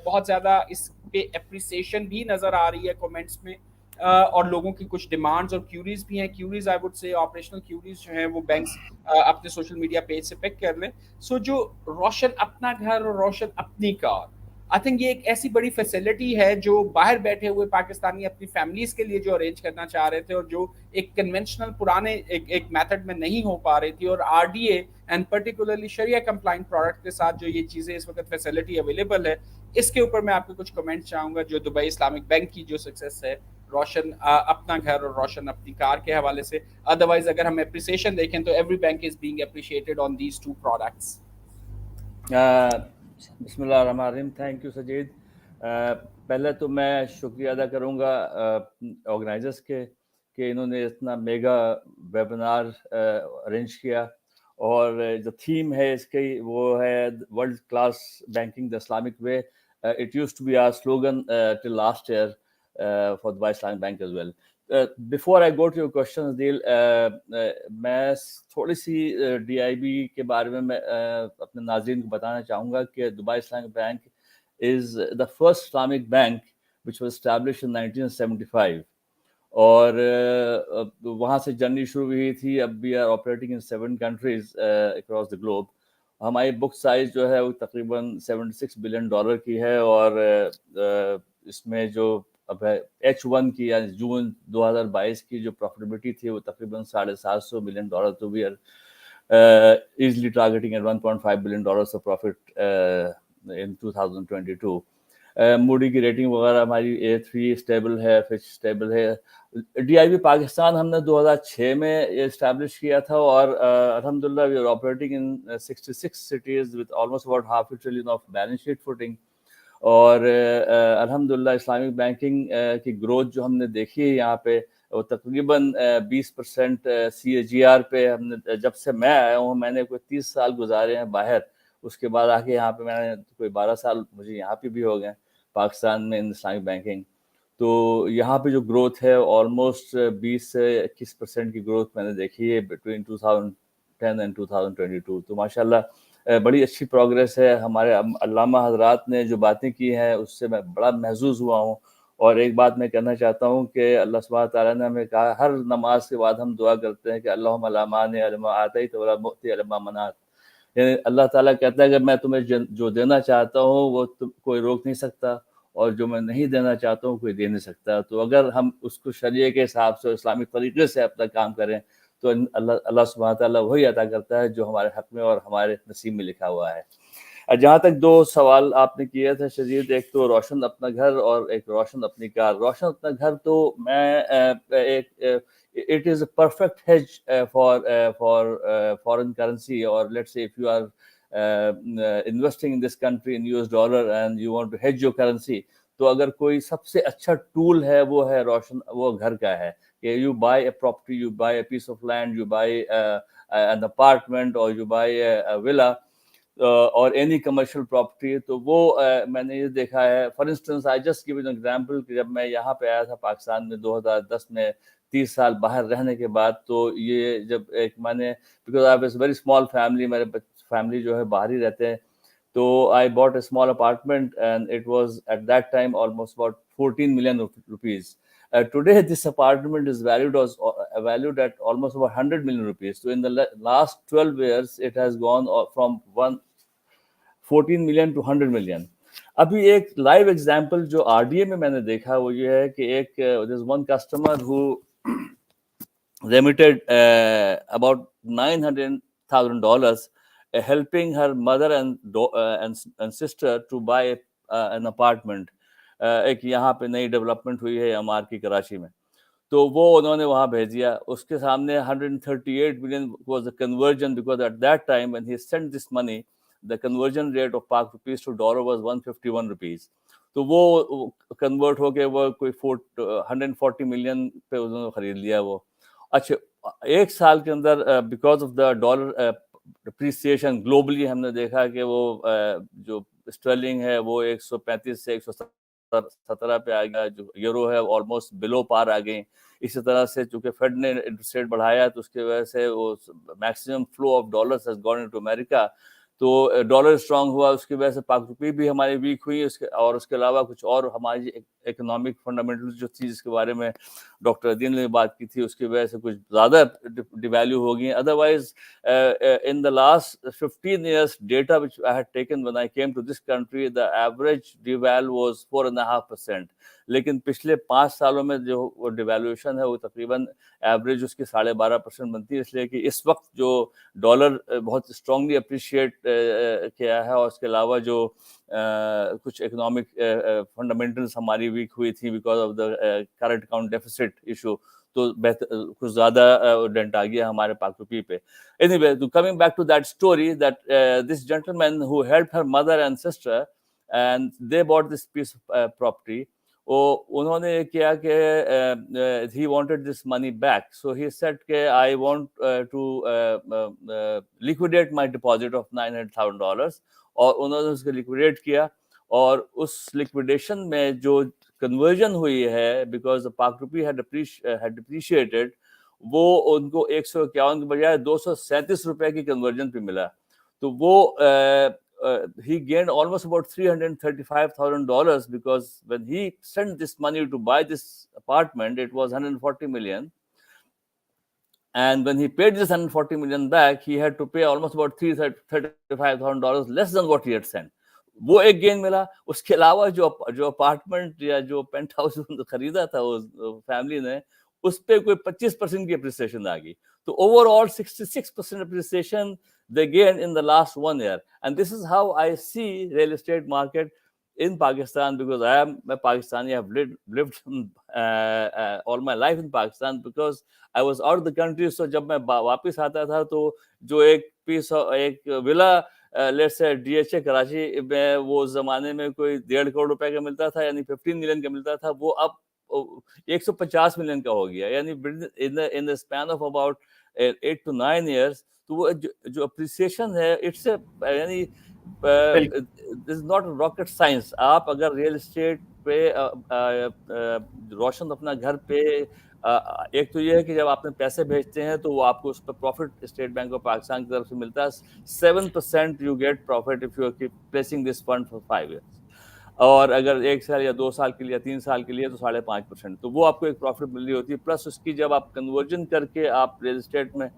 بہت زیادہ اس پہ اپریسیشن بھی نظر آ رہی ہے کمنٹس میں, اور لوگوں کی کچھ ڈیمانڈز اور کیوریز بھی ہیں. Queries I would say operational queries جو ہیں وہ بینکس اپنے سوشل میڈیا پیج سے پک کر لیں. سو جو روشن اپنا گھر اور روشن اپنی کار, آئی تھنک یہ ایک ایسی بڑی فیسلٹی ہے جو باہر بیٹھے ہوئے پاکستانی اپنی فیملیز کے لیے جو ارینج کرنا چاہ رہے تھے, اور جو ایک کنونشنل پرانے ایک میتھڈ میں نہیں ہو پا رہی تھی, اور RDA and particularly Shariah compliant product کے ساتھ جو یہ چیزیں اس وقت فیسلٹی اویلیبل ہے, اس کے اوپر میں آپ کو کچھ کمنٹ چاہوں گا جو دبئی اسلامک بینک کی جو سکسیس ہے روشن اپنا گھر اور روشن اپنی کار کے حوالے سے. ادروائز اگر ہم اپریسیشن دیکھیں تو every bank is being appreciated on these two products. بسم اللہ الرحمن الرحیم. Thank you Sajid. پہلے تو میں شکریہ ادا کروں گا آرگنائزرس کے کہ انہوں نے اتنا میگا ویبنار ارینج کیا, اور جو تھیم ہے اس کی وہ ہے world class banking the Islamic way. It used to be our slogan till last year for the Islamic Bank as well. Before I go to your questions, Adeel, میں تھوڑی سی DIB کے بارے میں اپنے ناظرین کو بتانا چاہوں گا کہ Dubai Islamic bank is the first Islamic bank which was established in 1975, اور وہاں سے جرنی شروع ہوئی تھی. اب we are operating in 7 countries across the globe. ہماری بک سائز جو ہے وہ تقریباً $76 بلین کی ہے, اور اس میں جو اب ہے H1 کی یعنی جون 2022 کی جو پروفیٹیبلٹی تھی وہ تقریباً $750 ملین. تو we are easily targeting at $1.5 billion of profit in 2022. Moody کی ریٹنگ وغیرہ ہماری A3 اسٹیبل ہے, فچ اسٹیبل ہے. DIB پاکستان ہم نے 2006 میں اسٹیبلش کیا تھا, اور الحمدللہ we are operating in 66 cities with almost about $500 billion of balance sheet footing. اور الحمدللہ اسلامک بینکنگ کی گروتھ جو ہم نے دیکھی ہے یہاں پہ وہ تقریباً 20% CAGR پہ ہم نے, جب سے میں آیا ہوں, میں نے کوئی 30 سال گزارے ہیں باہر, اس کے بعد آ کے یہاں پہ میں نے کوئی 12 سال مجھے یہاں پہ بھی ہو گئے پاکستان میں اسلامک بینکنگ. تو یہاں پہ جو گروتھ ہے آلموسٹ 20 سے 21% کی گروتھ میں نے دیکھی ہے بٹوین 2010 اینڈ 2022. تو ماشاءاللہ بڑی اچھی پروگریس ہے. ہمارے علامہ حضرات نے جو باتیں کی ہیں اس سے میں بڑا محظوظ ہوا ہوں. اور ایک بات میں کہنا چاہتا ہوں کہ اللہ سبحانہ تعالیٰ نے ہمیں کہا, ہر نماز کے بعد ہم دعا کرتے ہیں کہ اللہم لا مانع لما اعطیت ولا معطی لما منعت. یعنی اللہ تعالیٰ کہتا ہے کہ میں تمہیں جو دینا چاہتا ہوں وہ کوئی روک نہیں سکتا, اور جو میں نہیں دینا چاہتا ہوں کوئی دے نہیں سکتا. تو اگر ہم اس کو شریعہ کے حساب سے اسلامک طریقے سے اپنا کام کریں تو اللہ سبحانہ تعالیٰ وہی عطا کرتا ہے جو ہمارے حق میں اور ہمارے نصیب میں لکھا ہوا ہے. جہاں تک 2 سوال آپ نے کیے تھے شدید, ایک تو روشن اپنا گھر اور ایک روشن اپنی کار. روشن اپنا گھر تو میں ایک it is a perfect hedge for foreign currency, or let's say if you are investing in this country in US dollar and you want to hedge your currency, تو اگر کوئی سب سے اچھا ٹول ہے وہ ہے روشن, وہ گھر کا ہے کہ you buy a property, you buy a piece of land, you buy an apartment, or you buy a villa or any commercial property. تو وہ میں نے یہ دیکھا ہے. For instance I just give an example کہ جب میں یہاں پہ آیا تھا پاکستان میں 2010 میں, 30 سال باہر رہنے کے بعد, تو یہ جب ایک میں نے because I was very small family, میرے فیملی جو ہے باہر ہی رہتے ہیں, تو I bought a small apartment and it was at that time almost about 14 million rupees. Today this apartment is valued at almost about 100 million rupees. So in the last 12 years it has gone from 14 million to 100 million. ابھی ایک live example جو RDA میں نے دیکھا وہ یہ ہے کہ ایک there is one customer who remitted about $900,000 helping her mother and sister to buy an apartment. ایک یہاں پہ نئی ڈیولپمنٹ ہوئی ہے MR کی کراچی میں, تو وہ انہوں نے وہاں بھیج دیا. اس کے سامنے 138 million was the conversion, because at that time when he sent this money the conversion rate of Pak rupees to dollar was 151 rupees. تو وہ کنورٹ ہو کے وہ کوئی 140 million پہ انہوں نے خرید لیا وہ. اچھا, ایک سال کے اندر because of the dollar appreciation globally ہم نے دیکھا کہ وہ جو اسٹرلنگ ہے وہ 135 سے 117 پہ آ گیا, جو یورو ہے آلموسٹ بلو پار آ گئی. اسی طرح سے چونکہ فیڈ نے انٹرسٹ ریٹ بڑھایا تو اس کی وجہ سے وہ maximum flow of dollars has gone into America, so dollar strong ہوا, اس کی وجہ سے پاک روپی بھی ہماری ویک ہوئی. اور اس کے علاوہ کچھ اور ہماری اکنامک فنڈامنٹل جو تھی جس کے بارے میں ڈاکٹر عدیل نے بات کی تھی, اس کی وجہ سے کچھ زیادہ ڈیویلیو ہو گئی. Otherwise in the last 15 years data which I had taken when I came to this country, the average deval was 4.5%. لیکن پچھلے 5 سالوں میں جو وہ ڈیویلویشن ہے وہ تقریباً ایوریج اس کی 12.5% بنتی ہے, اس لیے کہ اس وقت جو ڈالر بہت اسٹرانگلی اپریشیٹ کیا ہے, اور اس کے علاوہ جو کچھ اکنامک فنڈامنٹلس ہماری ویک ہوئی تھی because of the current account deficit issue, تو کچھ زیادہ ڈنٹ آ گیا ہمارے پاک روپی پہ. Anyway, coming back to that story, that this gentleman who helped her mother and sister and they bought this piece of property, انہوں نے یہ کیا کہ he wanted this money back, so he said کہ I want to liquidate my deposit of $900,000, اور انہوں نے اس کو liquidate کیا. اور اس liquidation میں جو conversion ہوئی ہے because the Pak rupee had depreciated, وہ ان کو 151 کے بجائے 237 روپے کی کنورژن پہ ملا. تو وہ he gained almost about $335,000 because when he sent this money to buy this apartment it was 140 million, and when he paid this 140 million back he had to pay almost about $35,000 less than what he had sent. وہ ایک gain ملا. اس کے علاوہ جو apartment یا جو pant house خریدا تھا اس فیملی نے, اس پہ کوئی 25% کی اپریسیشن آ گئی. تو over all 66% appreciation they gained in the last 1 year. And this is how I see real estate market in Pakistan, because I am a Pakistani. I have lived all my life in Pakistan because I was out of the country. So جب میں واپس آتا تھا تو جو ایک ولا let's say D H A Karachi میں وہ زمانے میں کوئی 1.5 کروڑ روپے کا ملتا تھا, یعنی 15 ملین کا ملتا تھا, وہ اب 150 ملین کا ہو گیا, یعنی in the span of about 8 to 9 years. تو وہ جو اپریسیشن ہے اٹس یعنی دس از ناٹ راکٹ سائنس. آپ اگر ریئل اسٹیٹ پہ روشن اپنا گھر پہ, ایک تو یہ ہے کہ جب آپ نے پیسے بھیجتے ہیں تو وہ آپ کو اس پہ profit State Bank of Pakistan کی طرف سے ملتا ہے 7% you get profit if you keep placing this fund for 5 years. اور اگر 1 سال یا 2 سال کے لیے یا 3 سال کے لیے تو 5.5%. تو وہ آپ کو ایک پروفٹ مل رہی ہوتی ہے. پلس اس کی جب آپ کنورژن کر کے آپ ریئل اسٹیٹ میں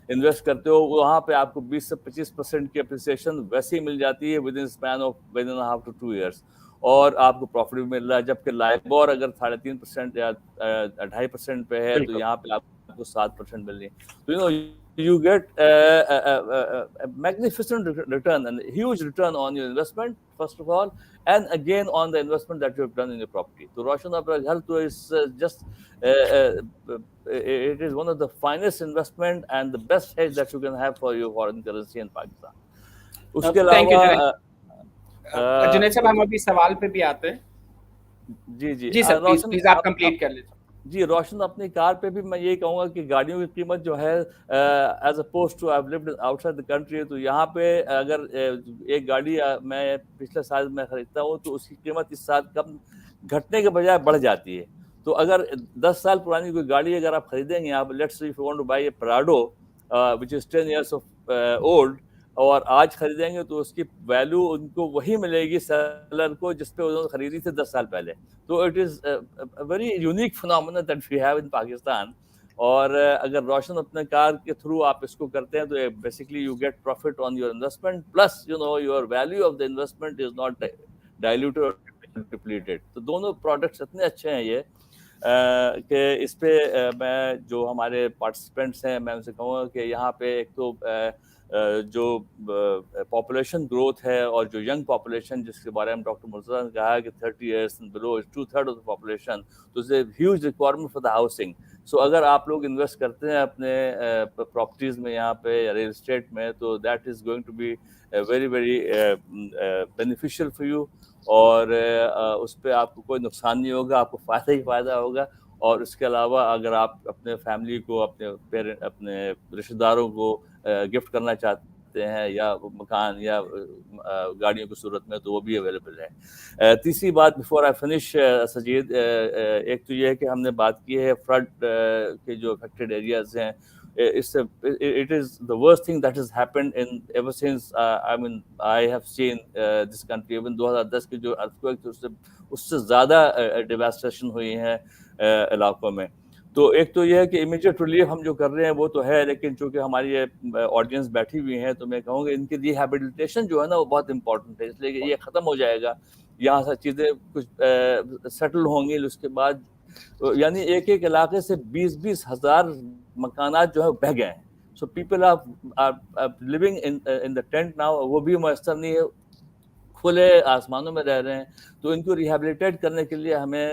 انویسٹ کرتے ہو, وہاں پہ آپ کو 20 سے 25% کی اپریسیشن ویسے ہی مل جاتی ہے with in span of 1.5 to 2 years, اور آپ کو پروفٹ بھی مل رہا ہے. جبکہ لائبور اگر 3.5% یا 2.5% پہ ہے تو یہاں پہ آپ کو 7% مل رہی ہے. تو you get a magnificent return and a huge return on your investment first of all, and again on the investment that you have done in your property. So Roshan, aapka ghar to is just it is one of the finest investment and the best hedge that you can have for your foreign currency in Pakistan. Uske alawa Junaid صاحب ہم ابھی سوال پہ بھی آتے ہیں. جی sir please آپ complete کر لیجیے. جی روشن, اپنی کار پہ بھی میں یہی کہوں گا کہ گاڑیوں کی قیمت جو ہے as opposed to I lived outside the country, تو یہاں پہ اگر ایک گاڑی میں پچھلے سال میں خریدتا ہوں تو اس کی قیمت اس سال کم گھٹنے کے بجائے بڑھ جاتی ہے. تو اگر 10 سال پرانی کوئی گاڑی اگر آپ خریدیں گے, آپ let's see if you want to buy a Prado which is 10 years old, اور آج خریدیں گے تو اس کی ویلیو ان کو وہی ملے گی سیلر کو جس پہ انہوں نے خریدی تھی 10 سال پہلے. تو it is very unique phenomena that we have in Pakistan. اور اگر روشن اپنے کار کے تھرو آپ اس کو کرتے ہیں تو basically you get profit on your investment, plus your value of the investment is not diluted or depleted. تو دونوں پروڈکٹس اتنے اچھے ہیں یہ کہ اس پہ میں جو ہمارے پارٹیسپینٹس ہیں میں ان سے کہوں گا کہ یہاں پہ ایک تو جو پاپولیشن گروتھ ہے اور جو ینگ پاپولیشن جس کے بارے میں ڈاکٹر مرتضیٰ نے کہا کہ 30 years and below is 2/3 of the population, تو it's a huge requirement for the housing. So اگر آپ لوگ انویسٹ کرتے ہیں اپنے پراپرٹیز میں یہاں پہ یا ریئل اسٹیٹ میں, تو that is going to be very very beneficial for you, اور اس پہ آپ کو کوئی نقصان نہیں ہوگا, آپ کو فائدہ ہی فائدہ ہوگا. اور اس کے علاوہ اگر آپ اپنے فیملی کو, اپنے رشتہ داروں کو گفٹ کرنا چاہتے ہیں یا مکان یا گاڑیوں کی صورت میں, تو وہ بھی اویلیبل ہے. تیسری بات بفور آئی فنش سجید, ایک تو یہ ہے کہ ہم نے بات کی ہے فلڈ کے جو افیکٹڈ ایریاز ہیں. It is the worst thing that has happened in ever since I have seen this country. Even 2010 کی جو earthquake تھی اس سے زیادہ devastation ہوئی ہیں علاقوں میں. تو ایک تو یہ ہے کہ امیڈیٹ ریلیف ہم جو کر رہے ہیں وہ تو ہے, لیکن چونکہ ہماری آڈینس بیٹھی ہوئی ہیں تو میں کہوں گا ان کی ریہیبلیٹیشن جو ہے نا وہ بہت امپورٹنٹ ہے, اس لیے کہ یہ ختم ہو جائے گا, یہاں سے چیزیں کچھ سیٹل ہوں گی. اس کے بعد یعنی ایک ایک علاقے سے 20-20 ہزار مکانات جو ہے بہہ گئے ہیں. So people are living in the tent now, وہ بھی میسر نہیں ہے, کھلے آسمانوں میں رہ رہے ہیں. تو ان کو ریہیبلیٹیٹ کرنے کے لیے ہمیں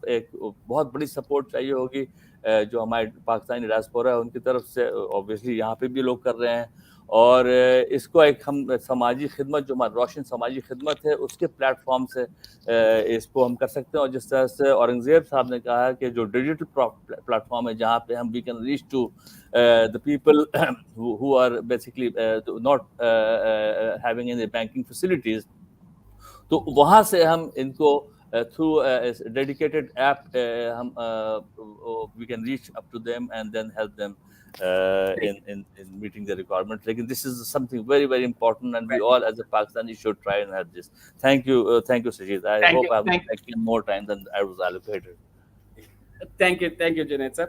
ایک بہت بڑی سپورٹ چاہیے ہوگی جو ہمارے پاکستانی ڈائسپورا ہے ان کی طرف سے. اوبویسلی یہاں پہ بھی لوگ کر رہے ہیں, اور اس کو ایک ہم سماجی خدمت جو ہمارا روشن سماجی خدمت ہے اس کے پلیٹ فارم سے اس کو ہم کر سکتے ہیں. اور جس طرح سے اورنگزیب صاحب نے کہا کہ جو ڈیجیٹل پلیٹ فارم ہے جہاں پہ ہم we can reach to the people who are basically not having any banking facilities, تو وہاں سے ہم ان کو through a dedicated app we can reach up to them and then help them in meeting the requirements. Like, this is something very very important, and we all as a Pakistani should try and have this. Thank you Sajid. I hope I'm taking more time than I was allocated. Thank you Junaid sir.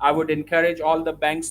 I would encourage all the banks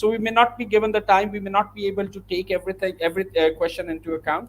So we may not be given the time, we may not be able to take every question into account.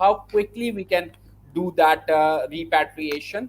how quickly we can do that repatriation,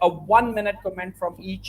a 1 minute comment from each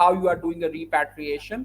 how you are doing the repatriation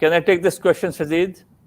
Can I take this question, Sajid?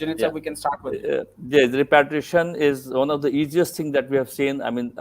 Junaid sir, we can start with it. Yes, repatriation is one of the easiest thing that we have seen. I mean,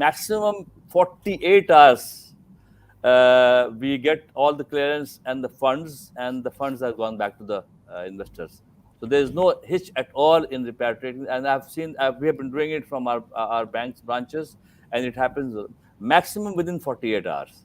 maximum 48 hours we get all the clearance and the funds are gone back to the investors. So there is no hitch at all in repatriating, and we have been doing it from our bank's branches, and it happens maximum within 48 hours.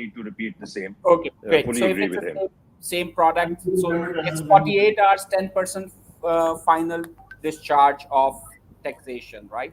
need to repeat the same. Okay, great. Fully So agree if with it's him. Same product, so it's 48 hours, 10% final discharge of taxation, right?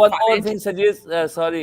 One more thing, Sajid, sorry,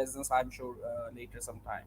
business, I'm sure, later sometime.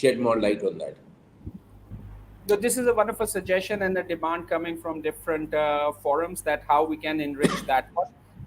shed more light on that. So this is a wonderful suggestion and a demand coming from different forums that how we can enrich that one.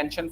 pension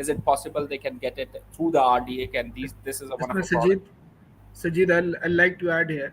is it possible they can get it through the RDA? Can this is a wonderful product. Sajid, I'd like to add here.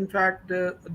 In fact,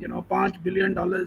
$5 billion,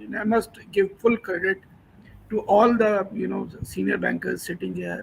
I must give full credit to all the senior bankers sitting here,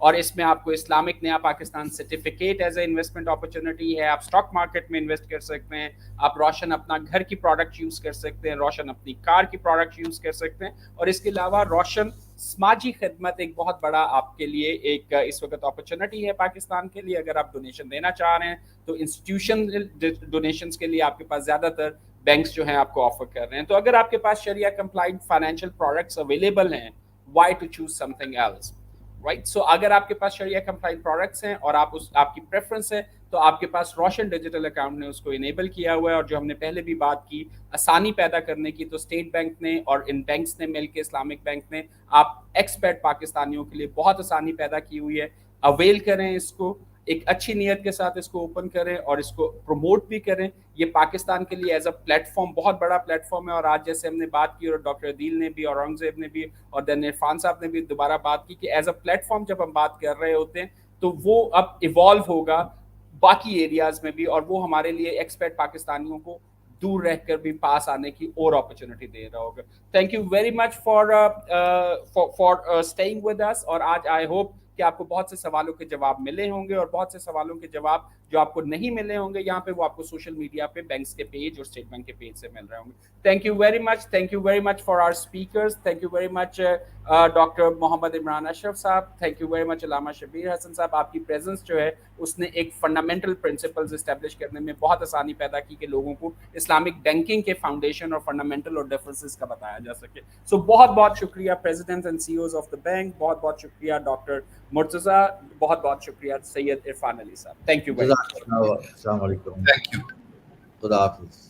اور اس میں آپ کو Islamic نیا Pakistan certificate as a investment opportunity ہے. آپ stock market میں invest کر سکتے ہیں, آپ روشن اپنا گھر کی پروڈکٹ یوز کر سکتے ہیں, روشن اپنی کار کی پروڈکٹ یوز کر سکتے ہیں, اور اس کے علاوہ روشن سماجی خدمت ایک بہت بڑا آپ کے لیے ایک اس وقت اپرچونٹی ہے پاکستان کے لیے. اگر آپ ڈونیشن دینا چاہ رہے ہیں تو انسٹیٹیوشن ڈونیشنز کے لیے آپ کے پاس زیادہ تر بینکس جو ہیں آپ کو آفر کر رہے ہیں. تو اگر آپ کے پاس شریعہ کمپلائنٹ فائنینشیل پروڈکٹس اویلیبل ہیں, why to choose something else, right? So اگر آپ کے پاس شریعہ کمپلائنٹ پروڈکٹس ہیں اور آپ کی پریفرنس ہے تو آپ کے پاس روشن ڈیجیٹل اکاؤنٹ نے اس کو انیبل کیا ہوا ہے. اور جو ہم نے پہلے بھی بات کی آسانی پیدا کرنے کی, تو اسٹیٹ بینک نے اور ان بینکس نے مل کے, اسلامک بینک نے, آپ ایکسپیٹ پاکستانیوں کے لیے بہت آسانی پیدا کی ہوئی ہے. اویل کریں اس کو, ایک اچھی نیت کے ساتھ اس کو اوپن کریں اور اس کو پروموٹ بھی کریں. یہ پاکستان کے لیے ایز اے پلیٹ فارم بہت بڑا پلیٹ فارم ہے. اور آج جیسے ہم نے بات کی, اور ڈاکٹر عدیل نے بھی, اورنگزیب نے بھی, اور دین عرفان صاحب نے بھی دوبارہ بات کی کہ ایز اے پلیٹ فارم جب ہم بات کر رہے ہوتے ہیں تو وہ اب ایوالو ہوگا باقی ایریاز میں بھی, اور وہ ہمارے لیے ایکسپیٹ پاکستانیوں کو دور رہ کر بھی پاس آنے کی اور اپرچونٹی دے رہا ہوگا. Thank you very much for staying with us. اور آج آئی ہوپ کہ آپ کو بہت سے سوالوں کے جواب ملے ہوں گے, اور بہت سے سوالوں کے جواب جو آپ کو نہیں ملے ہوں گے یہاں پہ وہ آپ کو سوشل میڈیا پہ بینکس کے پیج اور اسٹیٹ بینک کے پیج سے مل رہے ہوں گے. Thank you very much. Thank you very much for our speakers. Thank you very much doctor Muhammad Imran Ashraf sahib. Thank you very مچ علامہ شبیر حسن صاحب. آپ کی پریزنس جو ہے اس نے ایک فنڈامنٹل پرنسپلز اسٹیبلش کرنے میں بہت آسانی پیدا کی کہ لوگوں کو اسلامک بینکنگ کے فاؤنڈیشن اور فنڈامنٹل اور ڈفرینسز کا بتایا جا سکے. سو بہت بہت شکریہ president and CEOs of the bank, بہت بہت شکریہ ڈاکٹر مرتضیٰ, بہت بہت شکریہ سید عرفان علی صاحب. تھینک یو ویری مچ. السلام علیکم. Thank you. خدا حافظ.